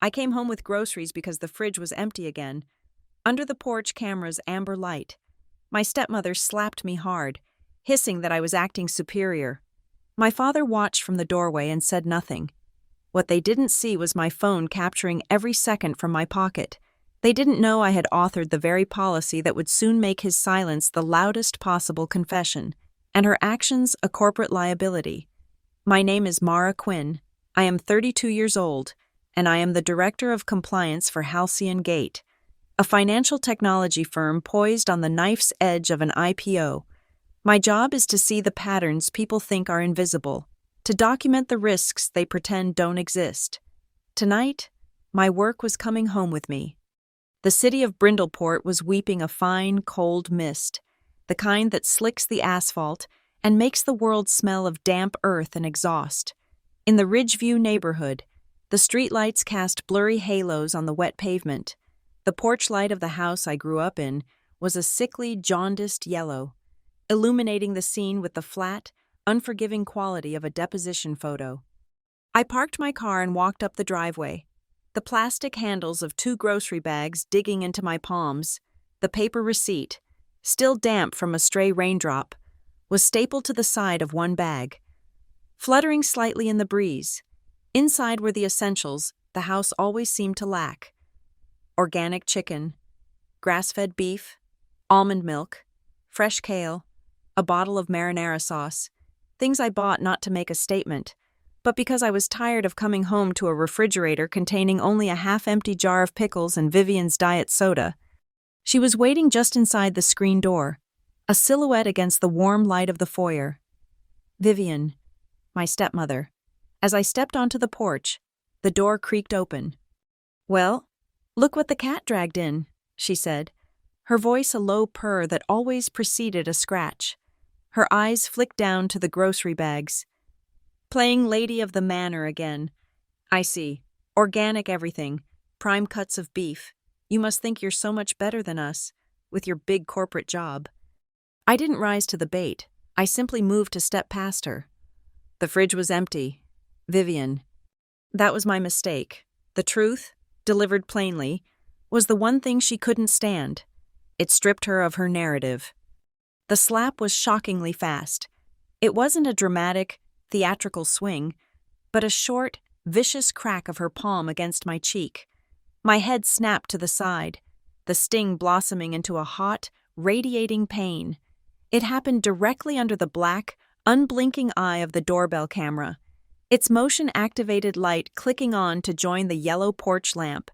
I came home with groceries because the fridge was empty again. Under the porch camera's amber light, my stepmother slapped me hard, hissing that I was acting superior. My father watched from the doorway and said nothing. What they didn't see was my phone capturing every second from my pocket. They didn't know I had authored the very policy that would soon make his silence the loudest possible confession, and her actions a corporate liability. My name is Mara Quinn. I am 32 years old, and I am the Director of Compliance for Halcyon Gate, a financial technology firm poised on the knife's edge of an IPO. My job is to see the patterns people think are invisible, to document the risks they pretend don't exist. Tonight, my work was coming home with me. The city of Brindleport was weeping a fine, cold mist, the kind that slicks the asphalt and makes the world smell of damp earth and exhaust. In the Ridgeview neighborhood, the streetlights cast blurry halos on the wet pavement. The porch light of the house I grew up in was a sickly, jaundiced yellow, illuminating the scene with the flat, unforgiving quality of a deposition photo. I parked my car and walked up the driveway, the plastic handles of 2 grocery bags digging into my palms. The paper receipt, still damp from a stray raindrop, was stapled to the side of one bag. Fluttering slightly in the breeze, inside were the essentials the house always seemed to lack: organic chicken, grass-fed beef, almond milk, fresh kale, a bottle of marinara sauce, things I bought not to make a statement, but because I was tired of coming home to a refrigerator containing only a half-empty jar of pickles and Vivian's diet soda. She was waiting just inside the screen door, a silhouette against the warm light of the foyer. Vivian, my stepmother. As I stepped onto the porch, the door creaked open. "Well, look what the cat dragged in," she said, her voice a low purr that always preceded a scratch. Her eyes flicked down to the grocery bags. "Playing lady of the manor again. I see. Organic everything. Prime cuts of beef. You must think you're so much better than us, with your big corporate job." I didn't rise to the bait. I simply moved to step past her. The fridge was empty. Vivian. That was my mistake. The truth, delivered plainly, was the one thing she couldn't stand. It stripped her of her narrative. The slap was shockingly fast. It wasn't a dramatic, theatrical swing, but a short, vicious crack of her palm against my cheek. My head snapped to the side, the sting blossoming into a hot, radiating pain. It happened directly under the black, unblinking eye of the doorbell camera, its motion-activated light clicking on to join the yellow porch lamp,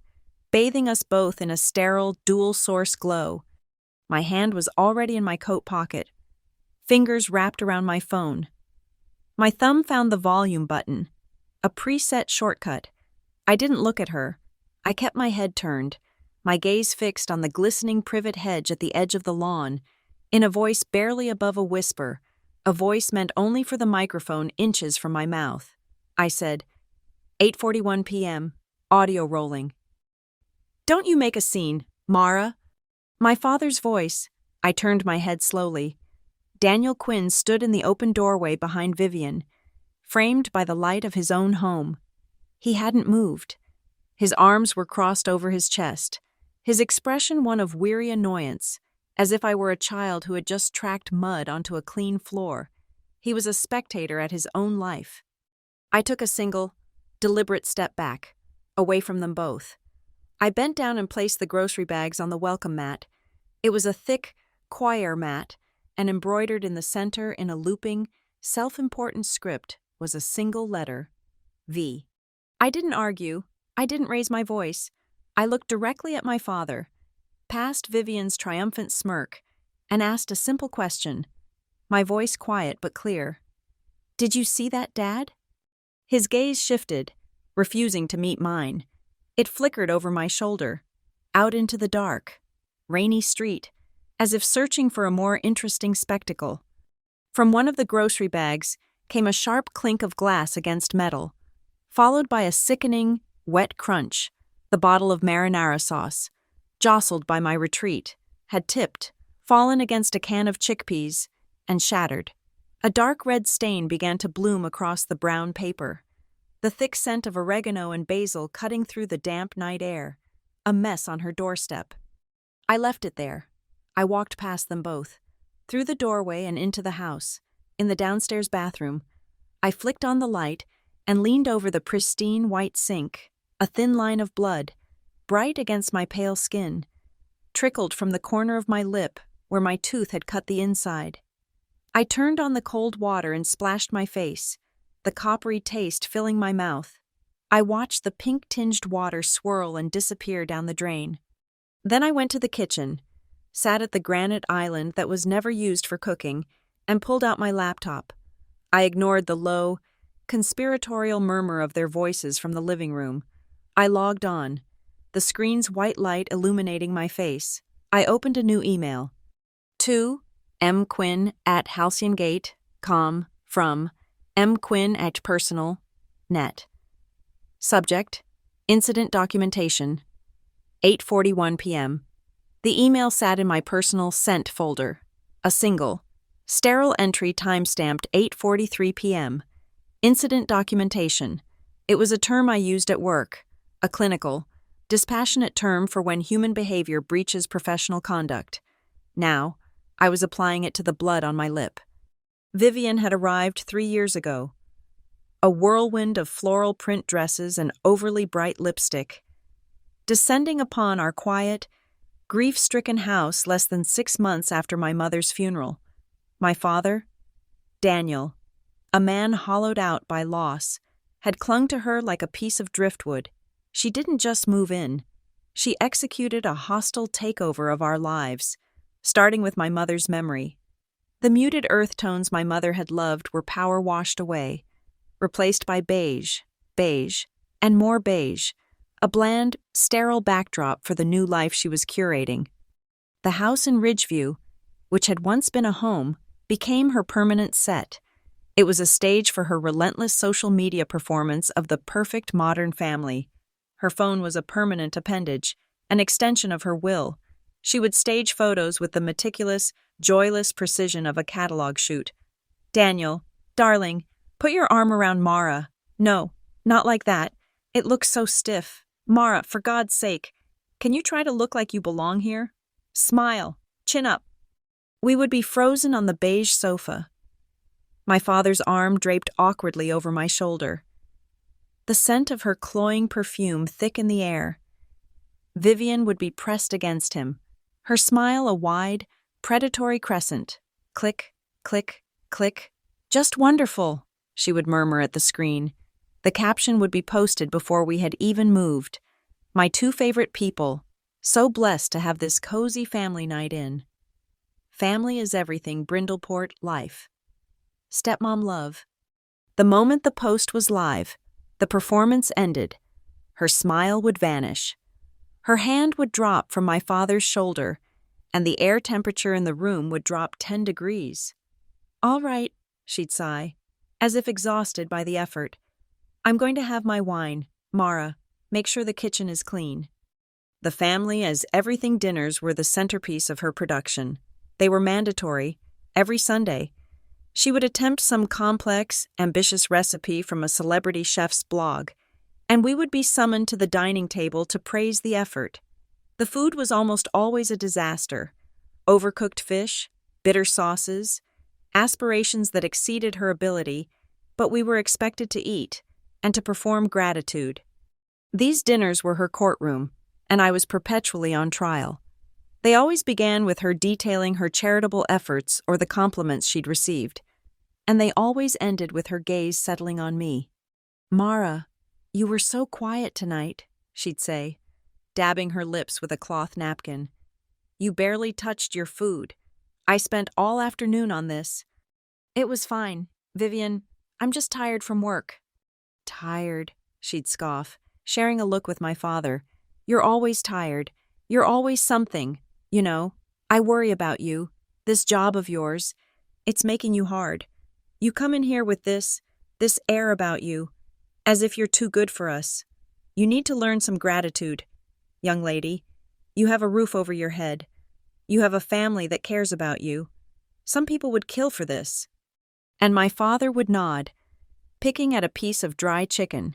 bathing us both in a sterile, dual-source glow. My hand was already in my coat pocket, fingers wrapped around my phone. My thumb found the volume button, a preset shortcut. I didn't look at her. I kept my head turned, my gaze fixed on the glistening privet hedge at the edge of the lawn, in a voice barely above a whisper, a voice meant only for the microphone inches from my mouth. I said, 8:41 p.m., audio rolling. "Don't you make a scene, Mara." My father's voice. I turned my head slowly. Daniel Quinn stood in the open doorway behind Vivian, framed by the light of his own home. He hadn't moved. His arms were crossed over his chest, his expression one of weary annoyance, as if I were a child who had just tracked mud onto a clean floor. He was a spectator at his own life. I took a single, deliberate step back, away from them both. I bent down and placed the grocery bags on the welcome mat. It was a thick, choir mat, and embroidered in the center in a looping, self-important script was a single letter, V. I didn't argue. I didn't raise my voice. I looked directly at my father, past Vivian's triumphant smirk, and asked a simple question, my voice quiet but clear. "Did you see that, Dad?" His gaze shifted, refusing to meet mine. It flickered over my shoulder, out into the dark, rainy street, as if searching for a more interesting spectacle. From one of the grocery bags came a sharp clink of glass against metal, followed by a sickening, wet crunch. The bottle of marinara sauce, jostled by my retreat, had tipped, fallen against a can of chickpeas, and shattered. A dark red stain began to bloom across the brown paper. the thick scent of oregano and basil cutting through the damp night air, a mess on her doorstep. I left it there. I walked past them both, through the doorway and into the house. In the downstairs bathroom, I flicked on the light and leaned over the pristine white sink. A thin line of blood, bright against my pale skin, trickled from the corner of my lip where my tooth had cut the inside. I turned on the cold water and splashed my face, the coppery taste filling my mouth. I watched the pink-tinged water swirl and disappear down the drain. Then I went to the kitchen, sat at the granite island that was never used for cooking, and pulled out my laptop. I ignored the low, conspiratorial murmur of their voices from the living room. I logged on, the screen's white light illuminating my face. I opened a new email. To mquinn@halcyongate.com from mquinn@personal.net. Subject: Incident documentation. 8:41 p.m. The email sat in my personal sent folder. A single, sterile entry time-stamped 8:43 p.m. Incident documentation. It was a term I used at work, a clinical, dispassionate term for when human behavior breaches professional conduct. Now, I was applying it to the blood on my lip. Vivian had arrived 3 years ago. A whirlwind of floral print dresses and overly bright lipstick. Descending upon our quiet, grief-stricken house less than 6 months after my mother's funeral. My father, Daniel, a man hollowed out by loss, had clung to her like a piece of driftwood. She didn't just move in. She executed a hostile takeover of our lives, starting with my mother's memory. The muted earth tones my mother had loved were power-washed away, replaced by beige, and more beige, a bland, sterile backdrop for the new life she was curating. The house in Ridgeview, which had once been a home, became her permanent set. It was a stage for her relentless social media performance of the perfect modern family. Her phone was a permanent appendage, an extension of her will. She would stage photos with the meticulous, joyless precision of a catalog shoot. Daniel, darling, put your arm around Mara. No, not like that. It looks so stiff. Mara, for God's sake, can you try to look like you belong here? Smile, chin up. We would be frozen on the beige sofa. My father's arm draped awkwardly over my shoulder. The scent of her cloying perfume thick in the air. Vivian would be pressed against him, her smile a wide, predatory crescent. Click, click, click. Just wonderful, she would murmur at the screen. The caption would be posted before we had even moved. My two favorite people, so blessed to have this cozy family night in. Family is everything, Brindleport, life. Stepmom love. The moment the post was live, the performance ended. Her smile would vanish. Her hand would drop from my father's shoulder, and the air temperature in the room would drop 10 degrees. All right, she'd sigh, as if exhausted by the effort. I'm going to have my wine. Mara, make sure the kitchen is clean. The family as everything dinners were the centerpiece of her production. They were mandatory, every Sunday. She would attempt some complex, ambitious recipe from a celebrity chef's blog, and we would be summoned to the dining table to praise the effort. The food was almost always a disaster. Overcooked fish, bitter sauces, aspirations that exceeded her ability, but we were expected to eat and to perform gratitude. These dinners were her courtroom, and I was perpetually on trial. They always began with her detailing her charitable efforts or the compliments she'd received, and they always ended with her gaze settling on me. Mara, you were so quiet tonight, she'd say, dabbing her lips with a cloth napkin. You barely touched your food. I spent all afternoon on this. It was fine, Vivian. I'm just tired from work. Tired, she'd scoff, sharing a look with my father. You're always tired. You're always something. You know, I worry about you. This job of yours. It's making you hard. You come in here with this air about you, as if you're too good for us. You need to learn some gratitude, young lady. You have a roof over your head. You have a family that cares about you. Some people would kill for this. And my father would nod, picking at a piece of dry chicken.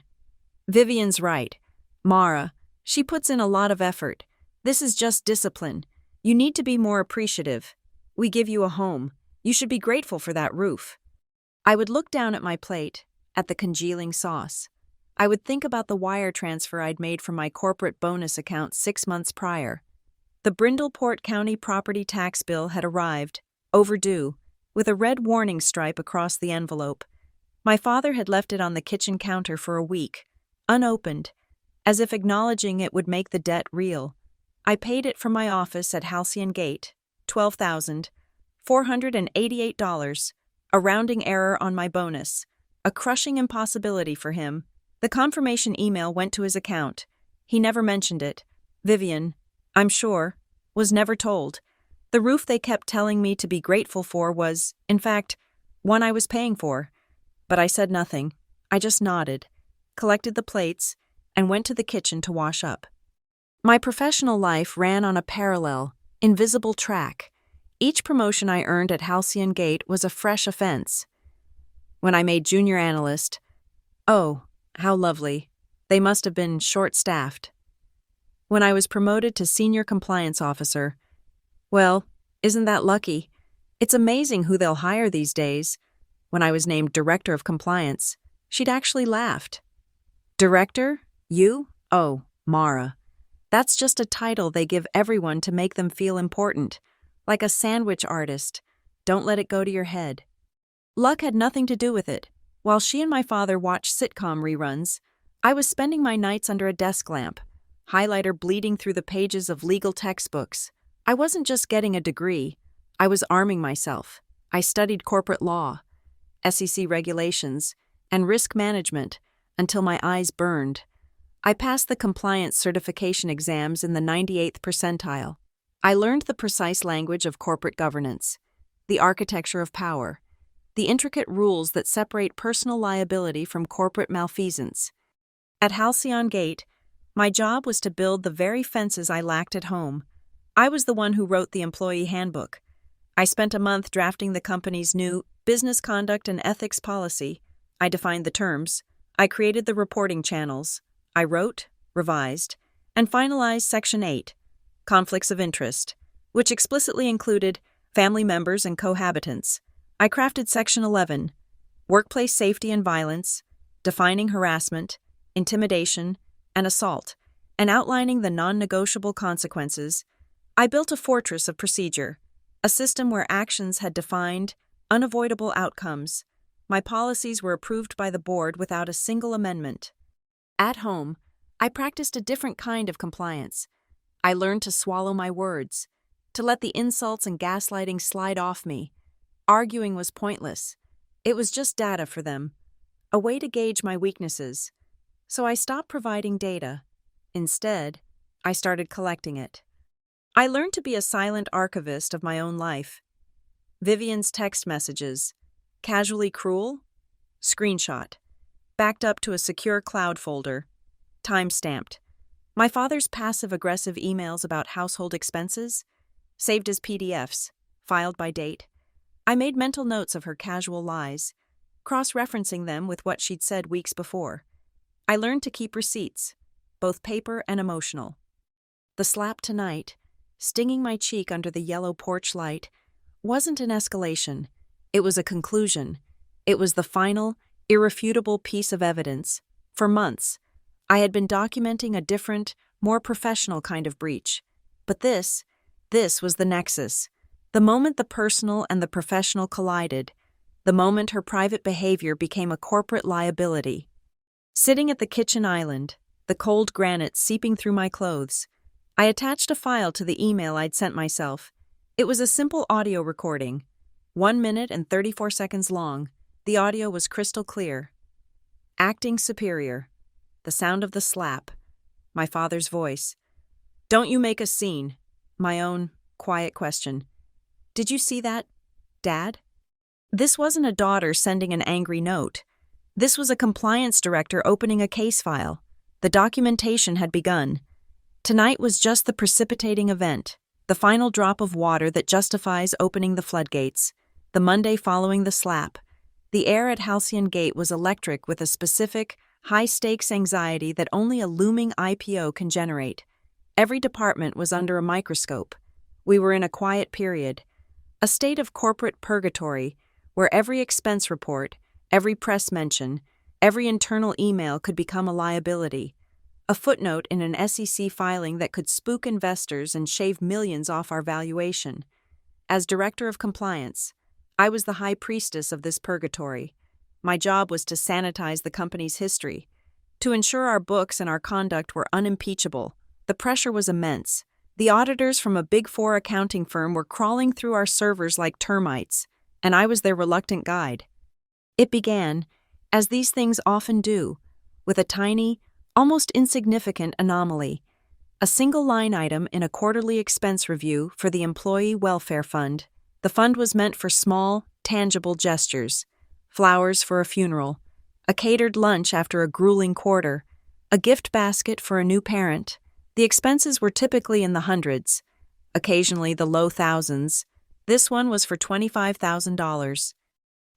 Vivian's right. Mara, she puts in a lot of effort. This is just discipline. You need to be more appreciative. We give you a home. You should be grateful for that roof. I would look down at my plate, at the congealing sauce. I would think about the wire transfer I'd made from my corporate bonus account 6 months prior. The Brindleport County property tax bill had arrived, overdue, with a red warning stripe across the envelope. My father had left it on the kitchen counter for a week, unopened, as if acknowledging it would make the debt real. I paid it from my office at Halcyon Gate, $12,488, a rounding error on my bonus, a crushing impossibility for him. The confirmation email went to his account. He never mentioned it. Vivian, I'm sure, was never told. The roof they kept telling me to be grateful for was, in fact, one I was paying for. But I said nothing. I just nodded, collected the plates, and went to the kitchen to wash up. My professional life ran on a parallel, invisible track. Each promotion I earned at Halcyon Gate was a fresh offense. When I made junior analyst, oh, how lovely. They must have been short-staffed. When I was promoted to senior compliance officer, well, isn't that lucky? It's amazing who they'll hire these days. When I was named director of compliance, she'd actually laughed. Director? You? Oh, Mara. That's just a title they give everyone to make them feel important. Like a sandwich artist. Don't let it go to your head. Luck had nothing to do with it. While she and my father watched sitcom reruns, I was spending my nights under a desk lamp, highlighter bleeding through the pages of legal textbooks. I wasn't just getting a degree, I was arming myself. I studied corporate law, SEC regulations, and risk management until my eyes burned. I passed the compliance certification exams in the 98th percentile. I learned the precise language of corporate governance, the architecture of power, the intricate rules that separate personal liability from corporate malfeasance. At Halcyon Gate, my job was to build the very fences I lacked at home. I was the one who wrote the employee handbook. I spent a month drafting the company's new business conduct and ethics policy. I defined the terms. I created the reporting channels. I wrote, revised, and finalized Section 8, Conflicts of Interest, which explicitly included family members and cohabitants. I crafted Section 11, Workplace Safety and Violence, defining harassment, intimidation, and assault, and outlining the non-negotiable consequences. I built a fortress of procedure, a system where actions had defined, unavoidable outcomes. My policies were approved by the board without a single amendment. At home, I practiced a different kind of compliance. I learned to swallow my words, to let the insults and gaslighting slide off me. Arguing was pointless. It was just data for them, a way to gauge my weaknesses. So I stopped providing data. Instead, I started collecting it. I learned to be a silent archivist of my own life. Vivian's text messages, casually cruel, screenshot, backed up to a secure cloud folder, time-stamped. My father's passive-aggressive emails about household expenses, saved as PDFs, filed by date. I made mental notes of her casual lies, cross-referencing them with what she'd said weeks before. I learned to keep receipts, both paper and emotional. The slap tonight, stinging my cheek under the yellow porch light, wasn't an escalation. It was a conclusion. It was the final, irrefutable piece of evidence. For months, I had been documenting a different, more professional kind of breach. But this was the nexus. The moment the personal and the professional collided, the moment her private behavior became a corporate liability. Sitting at the kitchen island, the cold granite seeping through my clothes, I attached a file to the email I'd sent myself. It was a simple audio recording, 1 minute and 34 seconds long. The audio was crystal clear. Acting superior. The sound of the slap. My father's voice. "Don't you make a scene." My own, quiet question. "Did you see that, Dad?" This wasn't a daughter sending an angry note. This was a compliance director opening a case file. The documentation had begun. Tonight was just the precipitating event, the final drop of water that justifies opening the floodgates. The Monday following the slap, The air at Halcyon Gate was electric with a specific, high-stakes anxiety that only a looming IPO can generate. Every department was under a microscope. We were in a quiet period, a state of corporate purgatory, where every expense report, every press mention, every internal email could become a liability, a footnote in an SEC filing that could spook investors and shave millions off our valuation. As Director of Compliance, I was the high priestess of this purgatory. My job was to sanitize the company's history, to ensure our books and our conduct were unimpeachable. The pressure was immense. The auditors from a Big Four accounting firm were crawling through our servers like termites, and I was their reluctant guide. It began, as these things often do, with a tiny, almost insignificant anomaly, a single line item in a quarterly expense review for the Employee Welfare Fund. The fund was meant for small, tangible gestures: flowers for a funeral, a catered lunch after a grueling quarter, a gift basket for a new parent. The expenses were typically in the hundreds, occasionally the low thousands. This one was for $25,000.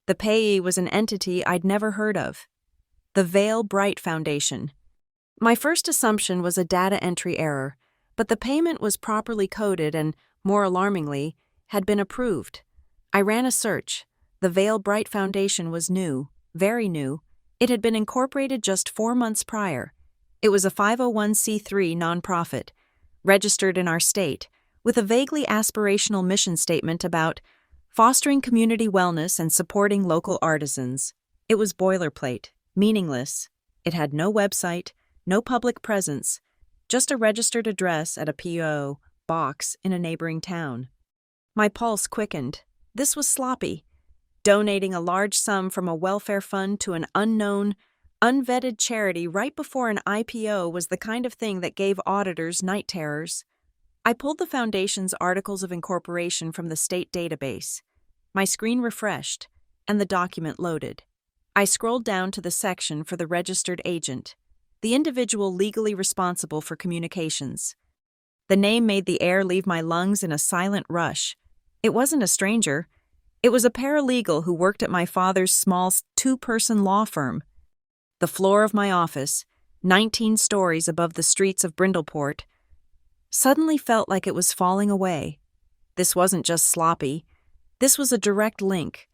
The payee was an entity I'd never heard of: the Vail Bright Foundation. My first assumption was a data entry error, but the payment was properly coded and, more alarmingly, had been approved. I ran a search. The Vail Bright Foundation was new, very new. It had been incorporated just 4 months prior. It was a 501c3 nonprofit, registered in our state, with a vaguely aspirational mission statement about fostering community wellness and supporting local artisans. It was boilerplate, meaningless. It had no website, no public presence, just a registered address at a P.O. box in a neighboring town. My pulse quickened. This was sloppy. Donating a large sum from a welfare fund to an unknown, unvetted charity right before an IPO was the kind of thing that gave auditors night terrors. I pulled the foundation's articles of incorporation from the state database. My screen refreshed, and the document loaded. I scrolled down to the section for the registered agent, the individual legally responsible for communications. The name made the air leave my lungs in a silent rush. It wasn't a stranger. It was a paralegal who worked at my father's small 2-person law firm. The floor of my office, 19 stories above the streets of Brindleport, suddenly felt like it was falling away. This wasn't just sloppy. This was a direct link.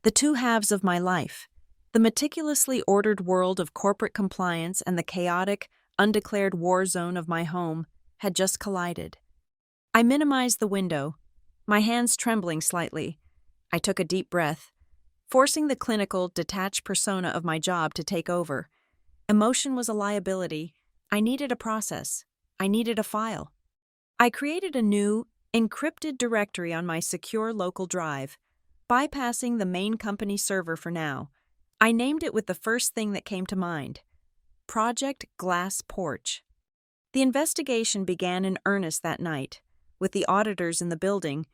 The two halves of my life, the meticulously ordered world of corporate compliance and the chaotic, undeclared war zone of my home, had just collided. I minimized the window, my hands trembling slightly. I took a deep breath, forcing the clinical, detached persona of my job to take over. Emotion was a liability. I needed a process. I needed a file. I created a new, encrypted directory on my secure local drive, bypassing the main company server for now. I named it with the first thing that came to mind: Project Glass Porch. The investigation began in earnest that night. With the auditors in the building,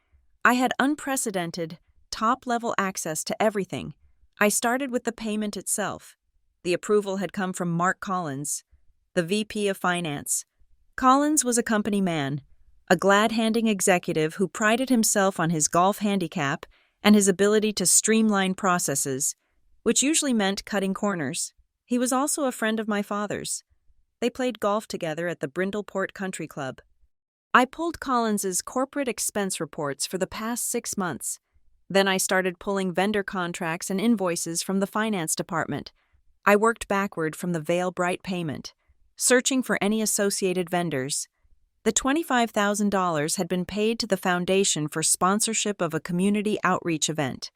I had unprecedented, top-level access to everything. I started with the payment itself. The approval had come from Mark Collins, the VP of Finance. Collins was a company man, a glad-handing executive who prided himself on his golf handicap and his ability to streamline processes, which usually meant cutting corners. He was also a friend of my father's. They played golf together at the Brindleport Country Club. I pulled Collins's corporate expense reports for the past 6 months. Then I started pulling vendor contracts and invoices from the finance department. I worked backward from the Vail Bright payment, searching for any associated vendors. The $25,000 had been paid to the foundation for sponsorship of a community outreach event.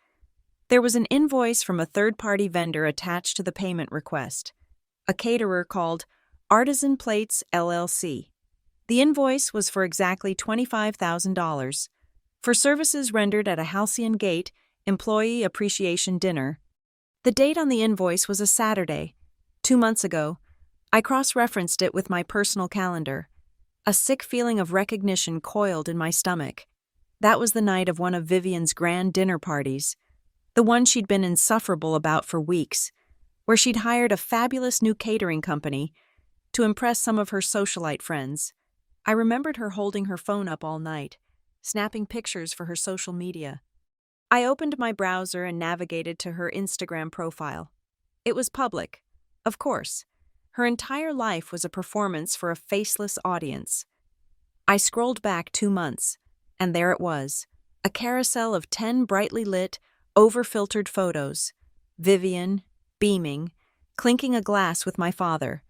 There was an invoice from a third-party vendor attached to the payment request, a caterer called Artisan Plates, LLC. The invoice was for exactly $25,000 for services rendered at a Halcyon Gate Employee Appreciation Dinner. The date on the invoice was a Saturday, 2 months ago. I cross-referenced it with my personal calendar. A sick feeling of recognition coiled in my stomach. That was the night of one of Vivian's grand dinner parties, the one she'd been insufferable about for weeks, where she'd hired a fabulous new catering company to impress some of her socialite friends. I remembered her holding her phone up all night, snapping pictures for her social media. I opened my browser and navigated to her Instagram profile. It was public, of course. Her entire life was a performance for a faceless audience. I scrolled back 2 months, and there it was, a carousel of 10 brightly lit, over-filtered photos. Vivian, beaming, clinking a glass with my father.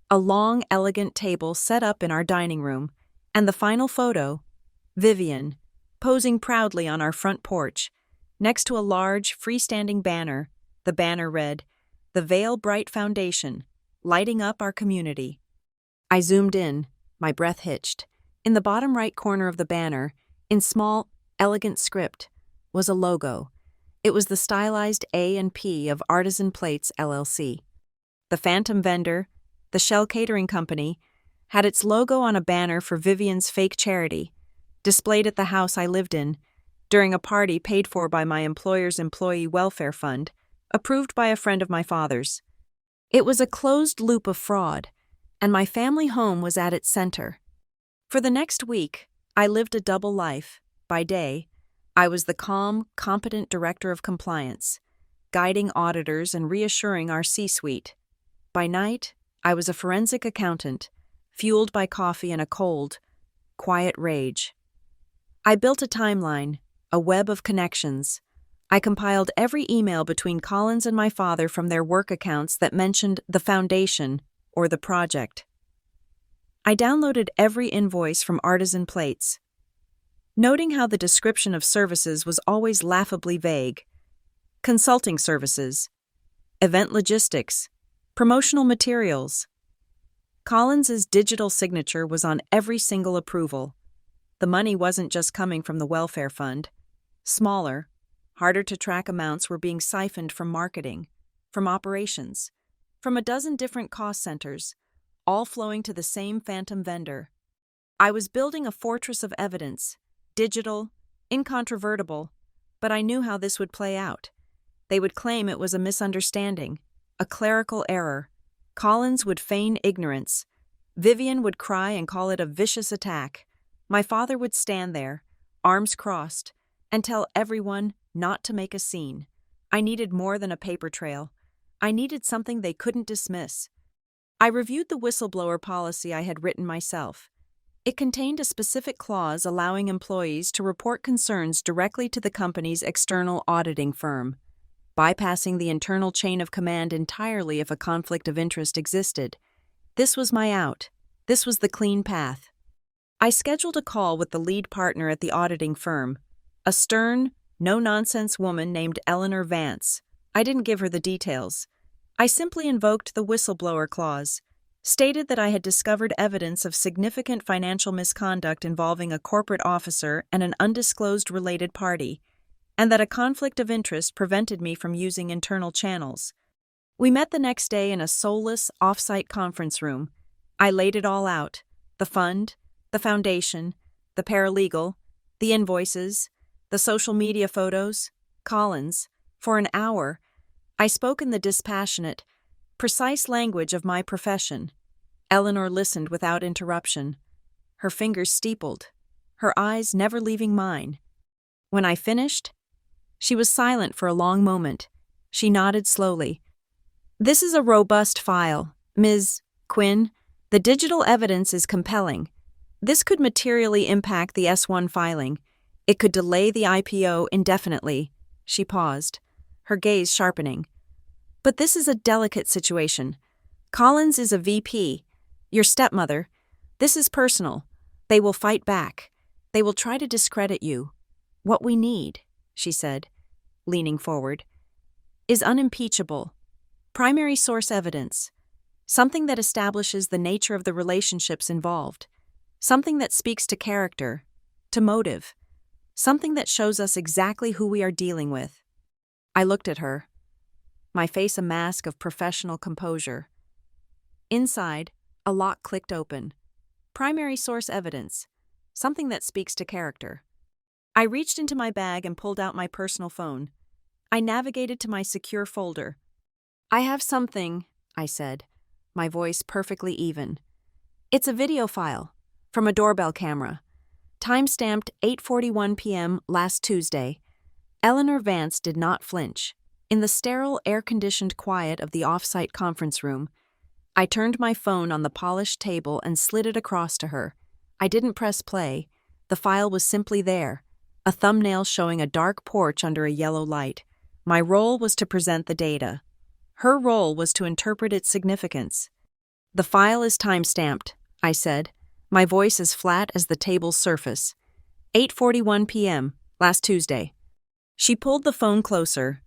A long, elegant table set up in our dining room, and the final photo, Vivian, posing proudly on our front porch, next to a large, freestanding banner. The banner read, "The Veil Bright Foundation, lighting up our community." I zoomed in, my breath hitched. In the bottom right corner of the banner, in small, elegant script, was a logo. It was the stylized A and P of Artisan Plates, LLC. The phantom vendor, the Shell Catering Company, had its logo on a banner for Vivian's fake charity, displayed at the house I lived in, during a party paid for by my employer's employee welfare fund, approved by a friend of my father's. It was a closed loop of fraud, and my family home was at its center. For the next week, I lived a double life. By day, I was the calm, competent director of compliance, guiding auditors and reassuring our C-suite. By night, I was a forensic accountant, fueled by coffee and a cold, quiet rage. I built a timeline, a web of connections. I compiled every email between Collins and my father from their work accounts that mentioned the foundation or the project. I downloaded every invoice from Artisan Plates, noting how the description of services was always laughably vague. Consulting services, event logistics, promotional materials. Collins's digital signature was on every single approval. The money wasn't just coming from the welfare fund. Smaller, harder to track amounts were being siphoned from marketing, from operations, from a dozen different cost centers, all flowing to the same phantom vendor. I was building a fortress of evidence, digital, incontrovertible, but I knew how this would play out. They would claim it was a misunderstanding, a clerical error. Collins would feign ignorance. Vivian would cry and call it a vicious attack. My father would stand there, arms crossed, and tell everyone not to make a scene. I needed more than a paper trail. I needed something they couldn't dismiss. I reviewed the whistleblower policy I had written myself. It contained a specific clause allowing employees to report concerns directly to the company's external auditing firm, bypassing the internal chain of command entirely if a conflict of interest existed. This was my out. This was the clean path. I scheduled a call with the lead partner at the auditing firm, a stern, no-nonsense woman named Eleanor Vance. I didn't give her the details. I simply invoked the whistleblower clause, stated that I had discovered evidence of significant financial misconduct involving a corporate officer and an undisclosed related party, and that a conflict of interest prevented me from using internal channels. We met the next day in a soulless, off-site conference room. I laid it all out: the fund, the foundation, the paralegal, the invoices, the social media photos, Collins. For an hour, I spoke in the dispassionate, precise language of my profession. Eleanor listened without interruption, her fingers steepled, her eyes never leaving mine. When I finished, she was silent for a long moment. She nodded slowly. "This is a robust file, Ms. Quinn. The digital evidence is compelling. This could materially impact the S1 filing. It could delay the IPO indefinitely." She paused, her gaze sharpening. "But this is a delicate situation. Collins is a VP, your stepmother. This is personal. They will fight back. They will try to discredit you. What we need," she said, leaning forward, "is unimpeachable, primary source evidence, something that establishes the nature of the relationships involved, something that speaks to character, to motive, something that shows us exactly who we are dealing with." I looked at her, my face a mask of professional composure. Inside, a lock clicked open. Primary source evidence, something that speaks to character. I reached into my bag and pulled out my personal phone. I navigated to my secure folder. "I have something," I said, my voice perfectly even. "It's a video file from a doorbell camera, time-stamped 8:41 p.m. last Tuesday. Eleanor Vance did not flinch. In the sterile, air-conditioned quiet of the off-site conference room, I turned my phone on the polished table and slid it across to her. I didn't press play. The file was simply there, a thumbnail showing a dark porch under a yellow light. My role was to present the data. Her role was to interpret its significance. "The file is time-stamped," I said, my voice as flat as the table's surface. 8:41 p.m., last Tuesday. She pulled the phone closer,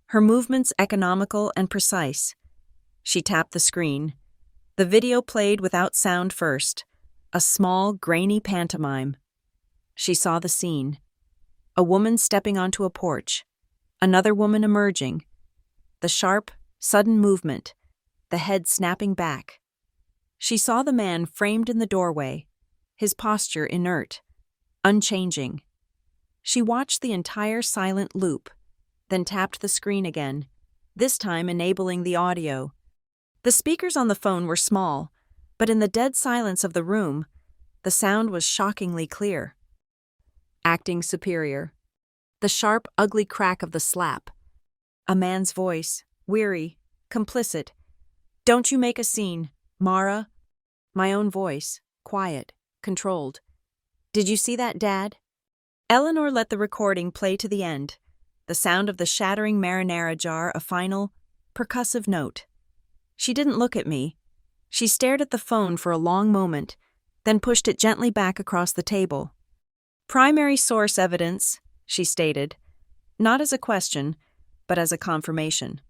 her movements economical and precise. She tapped the screen. The video played without sound first, a small, grainy pantomime. She saw the scene. A woman stepping onto a porch, another woman emerging. The sharp, sudden movement, the head snapping back. She saw the man framed in the doorway, his posture inert, unchanging. She watched the entire silent loop, then tapped the screen again, this time enabling the audio. The speakers on the phone were small, but in the dead silence of the room, the sound was shockingly clear. Acting superior. The sharp, ugly crack of the slap. A man's voice, weary, complicit. "Don't you make a scene, Mara." My own voice, quiet, controlled. "Did you see that, Dad?" Eleanor let the recording play to the end, the sound of the shattering marinara jar a final, percussive note. She didn't look at me. She stared at the phone for a long moment, then pushed it gently back across the table. "Primary source evidence," she stated, not as a question, but as a confirmation.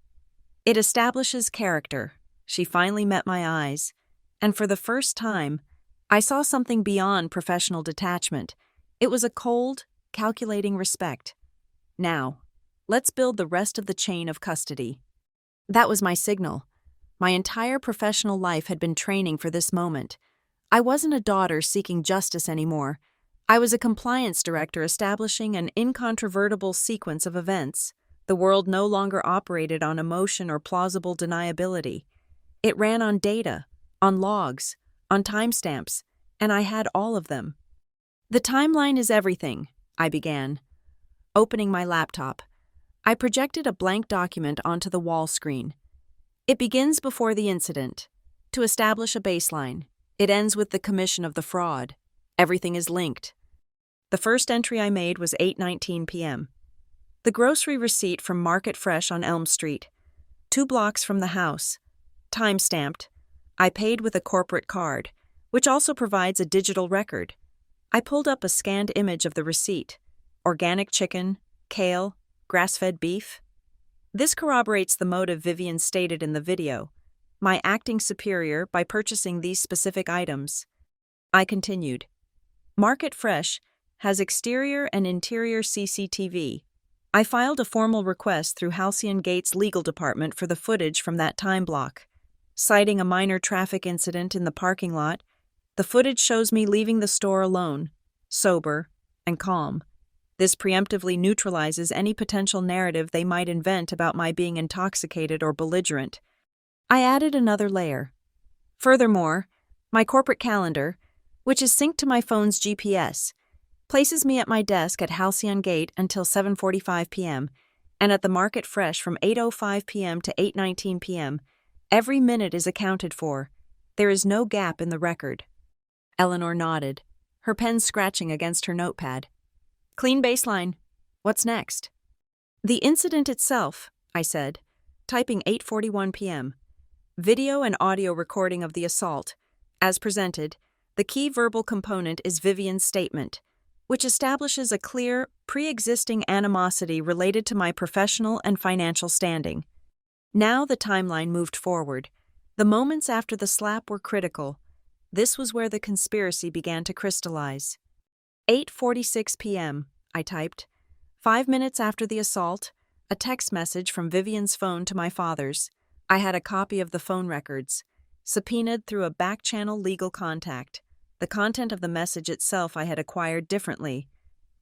"It establishes character." She finally met my eyes, and for the first time, I saw something beyond professional detachment. It was a cold, calculating respect. "Now, let's build the rest of the chain of custody." That was my signal. My entire professional life had been training for this moment. I wasn't a daughter seeking justice anymore. I was a compliance director establishing an incontrovertible sequence of events. The world no longer operated on emotion or plausible deniability. It ran on data, on logs, on timestamps, and I had all of them. "The timeline is everything," I began. Opening my laptop, I projected a blank document onto the wall screen. "It begins before the incident, to establish a baseline. It ends with the commission of the fraud. Everything is linked." The first entry I made was 8:19 p.m. The grocery receipt from Market Fresh on Elm Street, 2 blocks from the house. Time-stamped. I paid with a corporate card, which also provides a digital record. I pulled up a scanned image of the receipt. Organic chicken, kale, grass-fed beef. This corroborates the motive Vivian stated in the video, my acting superior by purchasing these specific items. I continued. Market Fresh has exterior and interior CCTV. I filed a formal request through Halcyon Gates' legal department for the footage from that time block. Citing a minor traffic incident in the parking lot, the footage shows me leaving the store alone, sober, and calm. This preemptively neutralizes any potential narrative they might invent about my being intoxicated or belligerent. I added another layer. Furthermore, my corporate calendar, which is synced to my phone's GPS, places me at my desk at Halcyon Gate until 7:45 p.m. and at the Market Fresh from 8:05 p.m. to 8:19 p.m. Every minute is accounted for. There is no gap in the record. Eleanor nodded, her pen scratching against her notepad. "Clean baseline. What's next?" "The incident itself," I said, typing 8:41 p.m. "Video and audio recording of the assault. As presented, the key verbal component is Vivian's statement, which establishes a clear, pre-existing animosity related to my professional and financial standing." Now the timeline moved forward. The moments after the slap were critical. This was where the conspiracy began to crystallize. 8:46 p.m., I typed. 5 minutes after the assault, a text message from Vivian's phone to my father's. I had a copy of the phone records, subpoenaed through a back-channel legal contact. The content of the message itself I had acquired differently.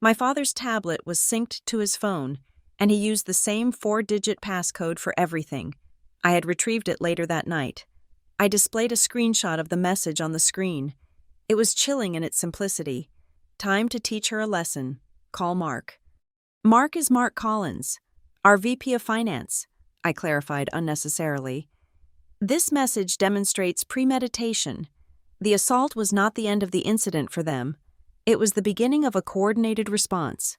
My father's tablet was synced to his phone, and he used the same 4-digit passcode for everything. I had retrieved it later that night. I displayed a screenshot of the message on the screen. It was chilling in its simplicity. "Time to teach her a lesson. Call Mark." Mark is Mark Collins, our VP of Finance, I clarified unnecessarily. This message demonstrates premeditation. The assault was not the end of the incident for them. It was the beginning of a coordinated response.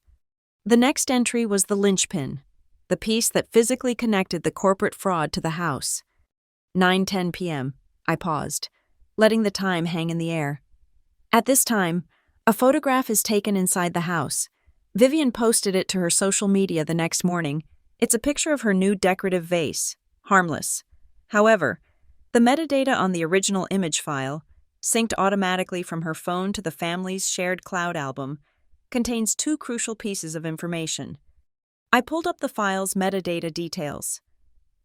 The next entry was the linchpin, the piece that physically connected the corporate fraud to the house. 9:10 p.m. I paused, letting the time hang in the air. At this time, a photograph is taken inside the house. Vivian posted it to her social media the next morning. It's a picture of her new decorative vase, harmless. However, the metadata on the original image file, synced automatically from her phone to the family's shared cloud album, contains two crucial pieces of information. I pulled up the file's metadata details.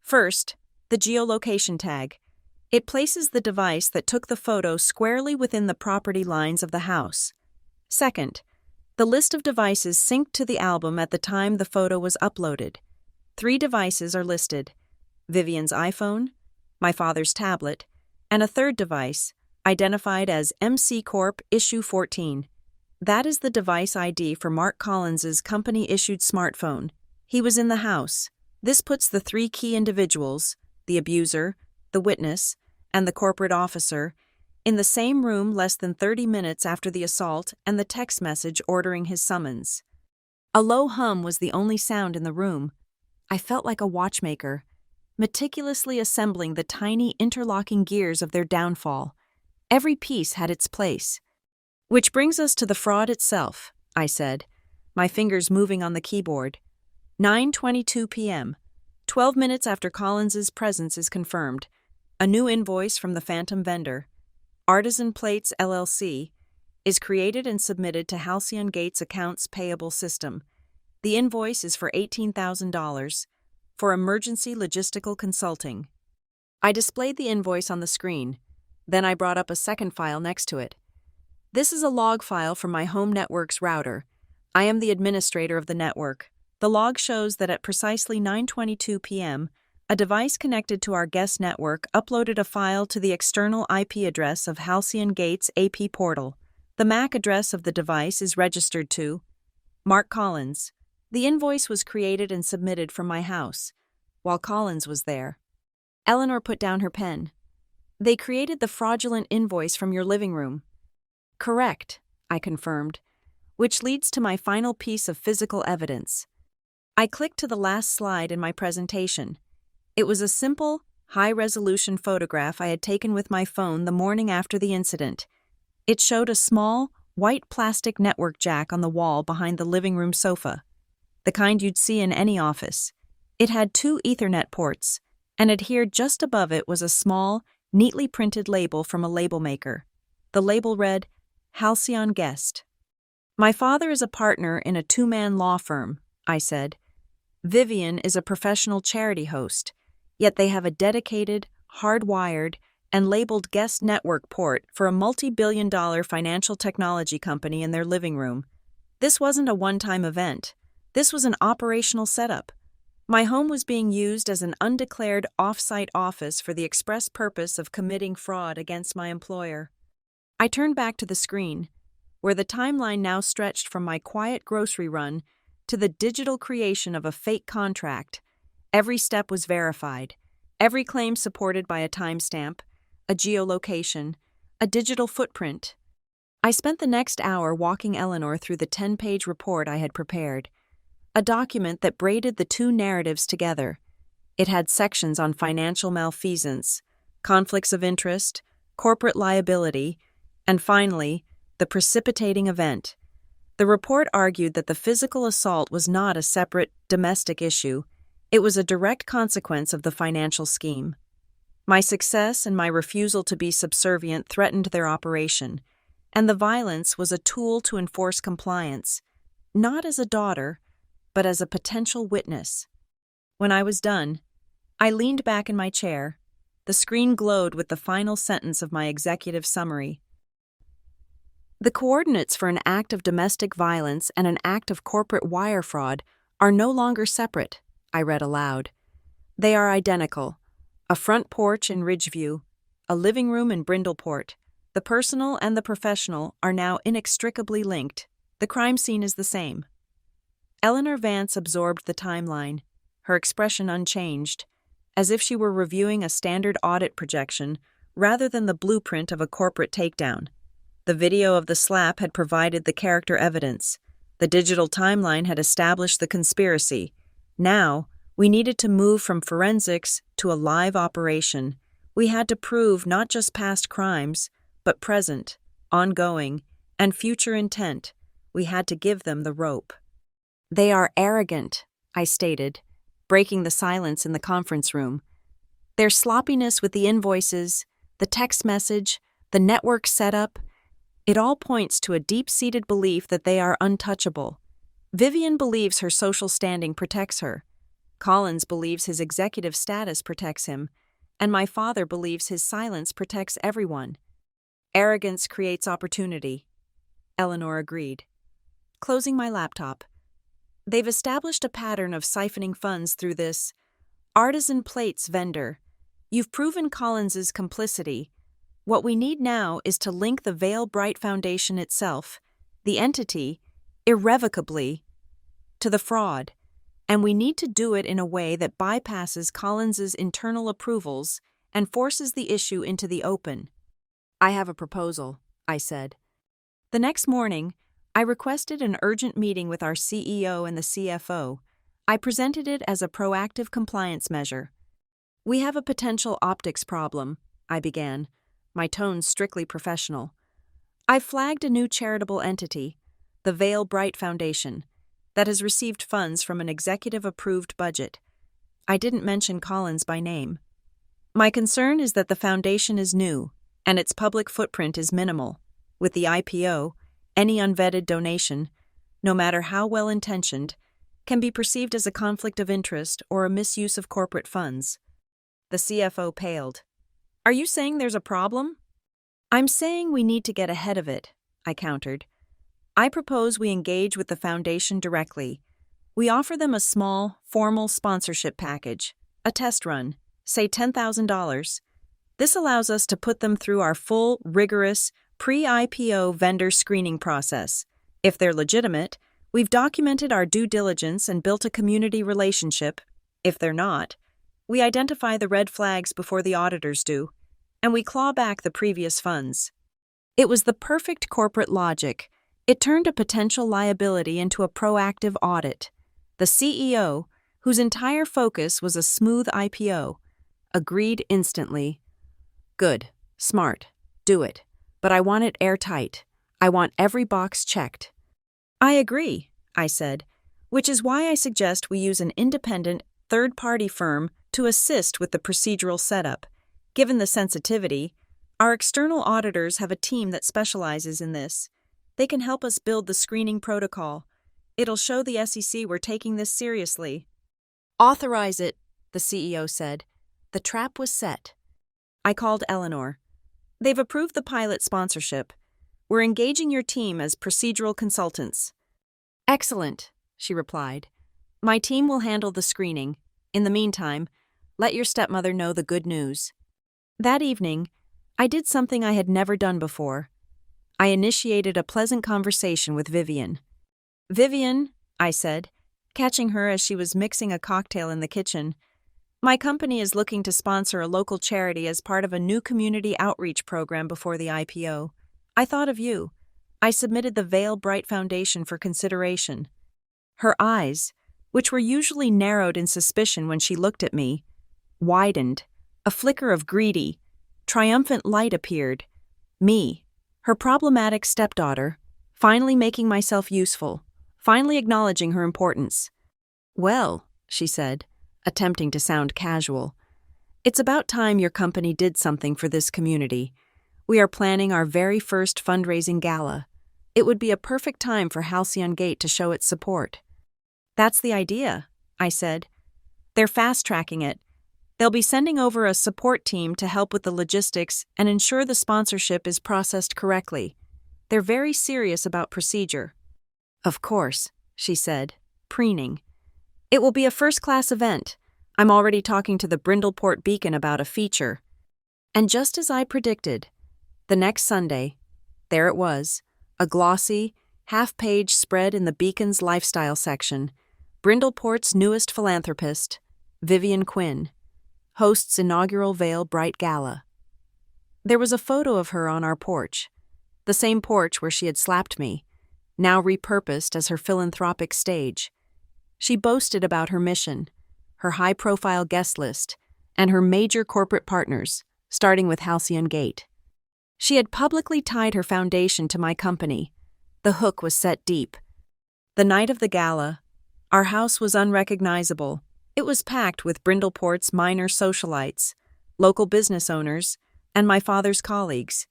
First, the geolocation tag. It places the device that took the photo squarely within the property lines of the house. Second, the list of devices synced to the album at the time the photo was uploaded. 3 devices are listed: Vivian's iPhone, my father's tablet, and a third device, identified as MC Corp Issue 14. That is the device ID for Mark Collins's company-issued smartphone. He was in the house. This puts the 3 key individuals, the abuser, the witness, and the corporate officer, in the same room less than 30 minutes after the assault and the text message ordering his summons. A low hum was the only sound in the room. I felt like a watchmaker, meticulously assembling the tiny interlocking gears of their downfall. Every piece had its place. Which brings us to the fraud itself, I said, my fingers moving on the keyboard. 9:22 p.m., 12 minutes after Collins's presence is confirmed. A new invoice from the phantom vendor, Artisan Plates LLC, is created and submitted to Halcyon Gates Accounts Payable System. The invoice is for $18,000 for emergency logistical consulting. I displayed the invoice on the screen. Then I brought up a second file next to it. This is a log file from my home network's router. I am the administrator of the network. The log shows that at precisely 9:22 p.m., a device connected to our guest network uploaded a file to the external IP address of Halcyon Gates AP portal. The MAC address of the device is registered to Mark Collins. The invoice was created and submitted from my house, while Collins was there. Eleanor put down her pen. They created the fraudulent invoice from your living room. Correct, I confirmed, which leads to my final piece of physical evidence. I clicked to the last slide in my presentation. It was a simple, high-resolution photograph I had taken with my phone the morning after the incident. It showed a small, white plastic network jack on the wall behind the living room sofa, the kind you'd see in any office. It had 2 Ethernet ports, and adhered just above it was a small, neatly printed label from a label maker. The label read, Halcyon Guest. My father is a partner in a 2-man law firm, I said. Vivian is a professional charity host, yet they have a dedicated, hardwired, and labeled guest network port for a multi-billion-dollar financial technology company in their living room. This wasn't a one-time event. This was an operational setup. My home was being used as an undeclared off-site office for the express purpose of committing fraud against my employer. I turned back to the screen, where the timeline now stretched from my quiet grocery run to the digital creation of a fake contract. Every step was verified, every claim supported by a timestamp, a geolocation, a digital footprint. I spent the next hour walking Eleanor through the 10-page report I had prepared, a document that braided the 2 narratives together. It had sections on financial malfeasance, conflicts of interest, corporate liability, and finally, the precipitating event. The report argued that the physical assault was not a separate, domestic issue. It was a direct consequence of the financial scheme. My success and my refusal to be subservient threatened their operation, and the violence was a tool to enforce compliance, not as a daughter, but as a potential witness. When I was done, I leaned back in my chair. The screen glowed with the final sentence of my executive summary. The coordinates for an act of domestic violence and an act of corporate wire fraud are no longer separate, I read aloud. They are identical. A front porch in Ridgeview, a living room in Brindleport. The personal and the professional are now inextricably linked. The crime scene is the same. Eleanor Vance absorbed the timeline, her expression unchanged, as if she were reviewing a standard audit projection rather than the blueprint of a corporate takedown. The video of the slap had provided the character evidence. The digital timeline had established the conspiracy. Now, we needed to move from forensics to a live operation. We had to prove not just past crimes, but present, ongoing, and future intent. We had to give them the rope. "They are arrogant," I stated, breaking the silence in the conference room. "Their sloppiness with the invoices, the text message, the network setup, it all points to a deep-seated belief that they are untouchable. Vivian believes her social standing protects her. Collins believes his executive status protects him, and my father believes his silence protects everyone. Arrogance creates opportunity." Eleanor agreed. Closing my laptop. "They've established a pattern of siphoning funds through this artisan plates vendor. You've proven Collins's complicity. What we need now is to link the Vail Bright Foundation itself, the entity, irrevocably, to the fraud. And we need to do it in a way that bypasses Collins's internal approvals and forces the issue into the open." "I have a proposal," I said. The next morning, I requested an urgent meeting with our CEO and the CFO. I presented it as a proactive compliance measure. "We have a potential optics problem," I began, my tone strictly professional. "I've flagged a new charitable entity, the Vail Bright Foundation, that has received funds from an executive-approved budget. I didn't mention Collins by name. My concern is that the foundation is new, and its public footprint is minimal. With the IPO, any unvetted donation, no matter how well-intentioned, can be perceived as a conflict of interest or a misuse of corporate funds." The CFO paled. "Are you saying there's a problem?" "I'm saying we need to get ahead of it," I countered. "I propose we engage with the foundation directly. We offer them a small, formal sponsorship package, a test run, say $10,000. This allows us to put them through our full, rigorous, pre-IPO vendor screening process. If they're legitimate, we've documented our due diligence and built a community relationship. If they're not, we identify the red flags before the auditors do, and we claw back the previous funds." It was the perfect corporate logic. It turned a potential liability into a proactive audit. The CEO, whose entire focus was a smooth IPO, agreed instantly. "Good, smart, do it. But I want it airtight. I want every box checked." "I agree," I said, "which is why I suggest we use an independent, third-party firm to assist with the procedural setup. Given the sensitivity, our external auditors have a team that specializes in this. They can help us build the screening protocol. It'll show the SEC we're taking this seriously." "Authorize it," the CEO said. The trap was set. I called Eleanor. "They've approved the pilot sponsorship. We're engaging your team as procedural consultants." "Excellent," she replied. "My team will handle the screening. In the meantime, let your stepmother know the good news." That evening, I did something I had never done before. I initiated a pleasant conversation with Vivian. "Vivian," I said, catching her as she was mixing a cocktail in the kitchen, "my company is looking to sponsor a local charity as part of a new community outreach program before the IPO. I thought of you. I submitted the Vail Bright Foundation for consideration." Her eyes, which were usually narrowed in suspicion when she looked at me, widened. A flicker of greedy, triumphant light appeared. Me, her problematic stepdaughter, finally making myself useful, finally acknowledging her importance. "Well," she said, attempting to sound casual, "it's about time your company did something for this community. We are planning our very first fundraising gala. It would be a perfect time for Halcyon Gate to show its support." "That's the idea," I said. "They're fast-tracking it. They'll be sending over a support team to help with the logistics and ensure the sponsorship is processed correctly. They're very serious about procedure." "Of course," she said, preening. "It will be a first-class event. I'm already talking to the Brindleport Beacon about a feature." And just as I predicted, the next Sunday, there it was, a glossy, half-page spread in the Beacon's lifestyle section. Brindleport's newest philanthropist, Vivian Quinn, hosts inaugural Veil Bright Gala. There was a photo of her on our porch, the same porch where she had slapped me, now repurposed as her philanthropic stage. She boasted about her mission, her high-profile guest list, and her major corporate partners, starting with Halcyon Gate. She had publicly tied her foundation to my company. The hook was set deep. The night of the gala, our house was unrecognizable. It was packed with Brindleport's minor socialites, local business owners, and my father's colleagues.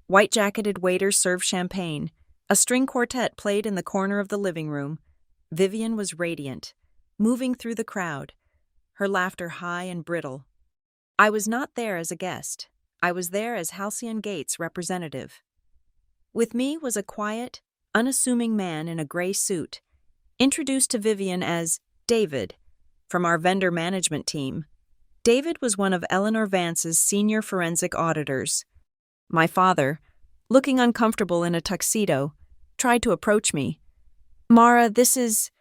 White-jacketed waiters served champagne. A string quartet played in the corner of the living room. Vivian was radiant, moving through the crowd, her laughter high and brittle. I was not there as a guest. I was there as Halcyon Gate's representative. With me was a quiet, unassuming man in a gray suit, introduced to Vivian as David, from our vendor management team. David was one of Eleanor Vance's senior forensic auditors. My father, looking uncomfortable in a tuxedo, tried to approach me. "Mara, this is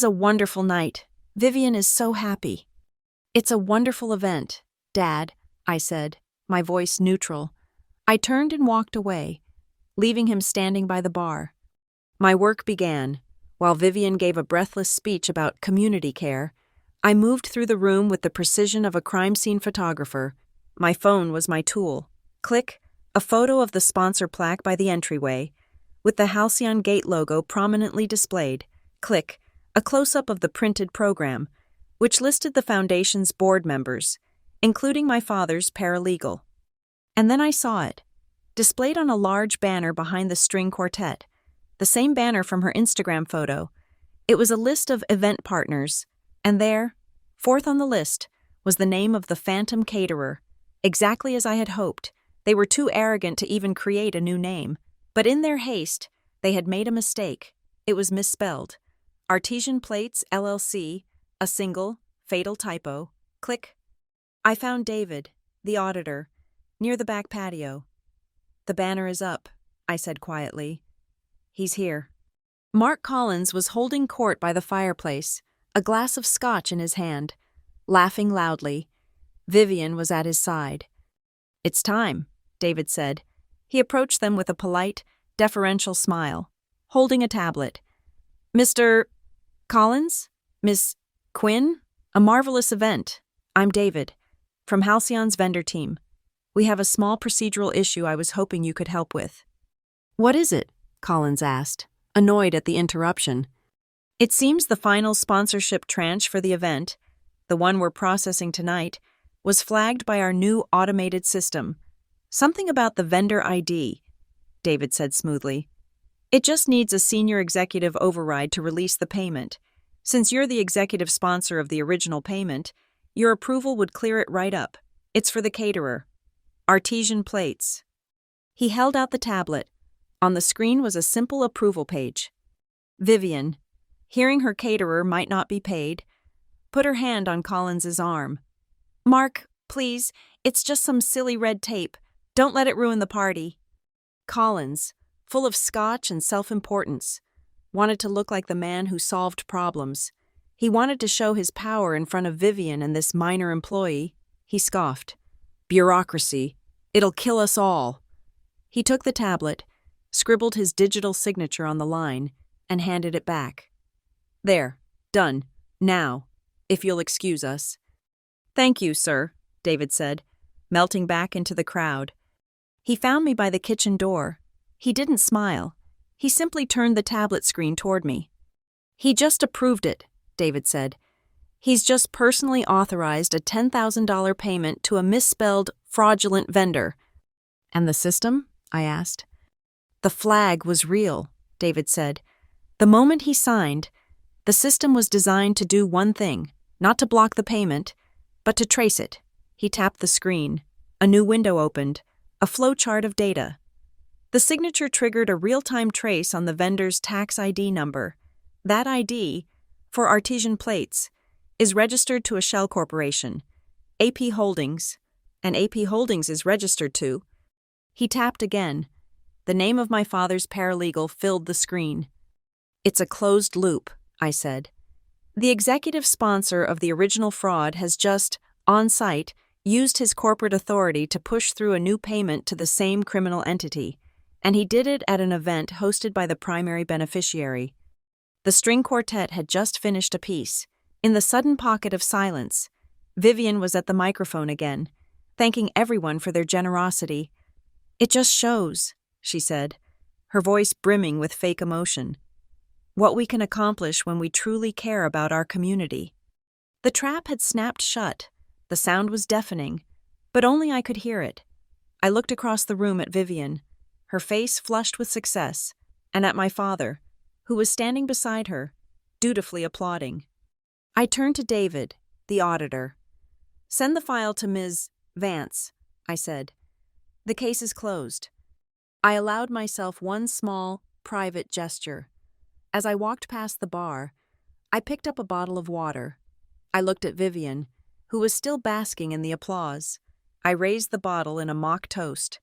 a wonderful night. Vivian is so happy." "It's a wonderful event, Dad," I said, my voice neutral. I turned and walked away, leaving him standing by the bar. My work began. While Vivian gave a breathless speech about community care, I moved through the room with the precision of a crime scene photographer. My phone was my tool. Click, a photo of the sponsor plaque by the entryway, with the Halcyon Gate logo prominently displayed. Click, a close-up of the printed program, which listed the foundation's board members, including my father's paralegal. And then I saw it, displayed on a large banner behind the string quartet, the same banner from her Instagram photo. It was a list of event partners, and there, fourth on the list, was the name of the phantom caterer. Exactly as I had hoped, they were too arrogant to even create a new name. But in their haste, they had made a mistake. It was misspelled. Artesian Plates, LLC, a single, fatal typo. Click. I found David, the auditor, near the back patio. "The banner is up," I said quietly. "He's here." Mark Collins was holding court by the fireplace, a glass of scotch in his hand, laughing loudly. Vivian was at his side. "It's time," David said. He approached them with a polite, deferential smile, holding a tablet. "Mr. Collins? Miss Quinn? A marvelous event. I'm David, from Halcyon's vendor team. We have a small procedural issue I was hoping you could help with." "What is it?" Collins asked, annoyed at the interruption. "It seems the final sponsorship tranche for the event, the one we're processing tonight, was flagged by our new automated system. Something about the vendor ID," David said smoothly. "It just needs a senior executive override to release the payment. Since you're the executive sponsor of the original payment, your approval would clear it right up. It's for the caterer. Artesian Plates." He held out the tablet. On the screen was a simple approval page. Vivian, hearing her caterer might not be paid, put her hand on Collins's arm. "Mark, please, it's just some silly red tape. Don't let it ruin the party." Collins, full of scotch and self-importance, wanted to look like the man who solved problems. He wanted to show his power in front of Vivian and this minor employee. He scoffed. "Bureaucracy. It'll kill us all." He took the tablet, scribbled his digital signature on the line, and handed it back. "There, done. Now, if you'll excuse us." "Thank you, sir," David said, melting back into the crowd. He found me by the kitchen door. He didn't smile. He simply turned the tablet screen toward me. "He just approved it," David said. "He's just personally authorized a $10,000 payment to a misspelled, fraudulent vendor." "And the system?" I asked. "The flag was real," David said. "The moment he signed, the system was designed to do one thing, not to block the payment, but to trace it." He tapped the screen. A new window opened, a flowchart of data. The signature triggered a real-time trace on the vendor's tax ID number. That ID, for Artesian Plates, is registered to a shell corporation, AP Holdings, and AP Holdings is registered to. He tapped again. The name of my father's paralegal filled the screen. "It's a closed loop," I said. "The executive sponsor of the original fraud has just, on site, used his corporate authority to push through a new payment to the same criminal entity, and he did it at an event hosted by the primary beneficiary." The string quartet had just finished a piece. In the sudden pocket of silence, Vivian was at the microphone again, thanking everyone for their generosity. "It just shows," she said, her voice brimming with fake emotion, "what we can accomplish when we truly care about our community." The trap had snapped shut. The sound was deafening, but only I could hear it. I looked across the room at Vivian, her face flushed with success, and at my father, who was standing beside her, dutifully applauding. I turned to David, the auditor. "Send the file to Ms. Vance," I said. "The case is closed." I allowed myself one small, private gesture. As I walked past the bar, I picked up a bottle of water. I looked at Vivian, who was still basking in the applause. I raised the bottle in a mock toast,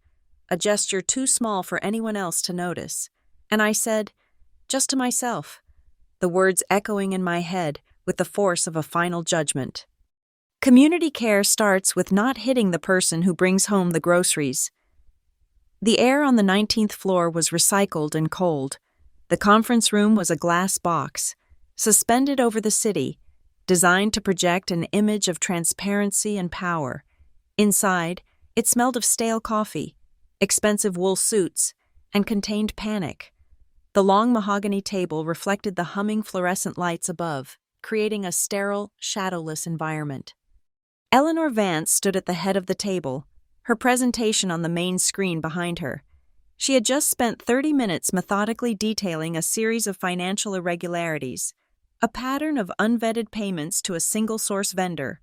a gesture too small for anyone else to notice, and I said, just to myself, the words echoing in my head with the force of a final judgment. Community care starts with not hitting the person who brings home the groceries. The air on the 19th floor was recycled and cold. The conference room was a glass box, suspended over the city, designed to project an image of transparency and power. Inside, it smelled of stale coffee, expensive wool suits, and contained panic. The long mahogany table reflected the humming fluorescent lights above, creating a sterile, shadowless environment. Eleanor Vance stood at the head of the table, her presentation on the main screen behind her. She had just spent 30 minutes methodically detailing a series of financial irregularities, a pattern of unvetted payments to a single-source vendor,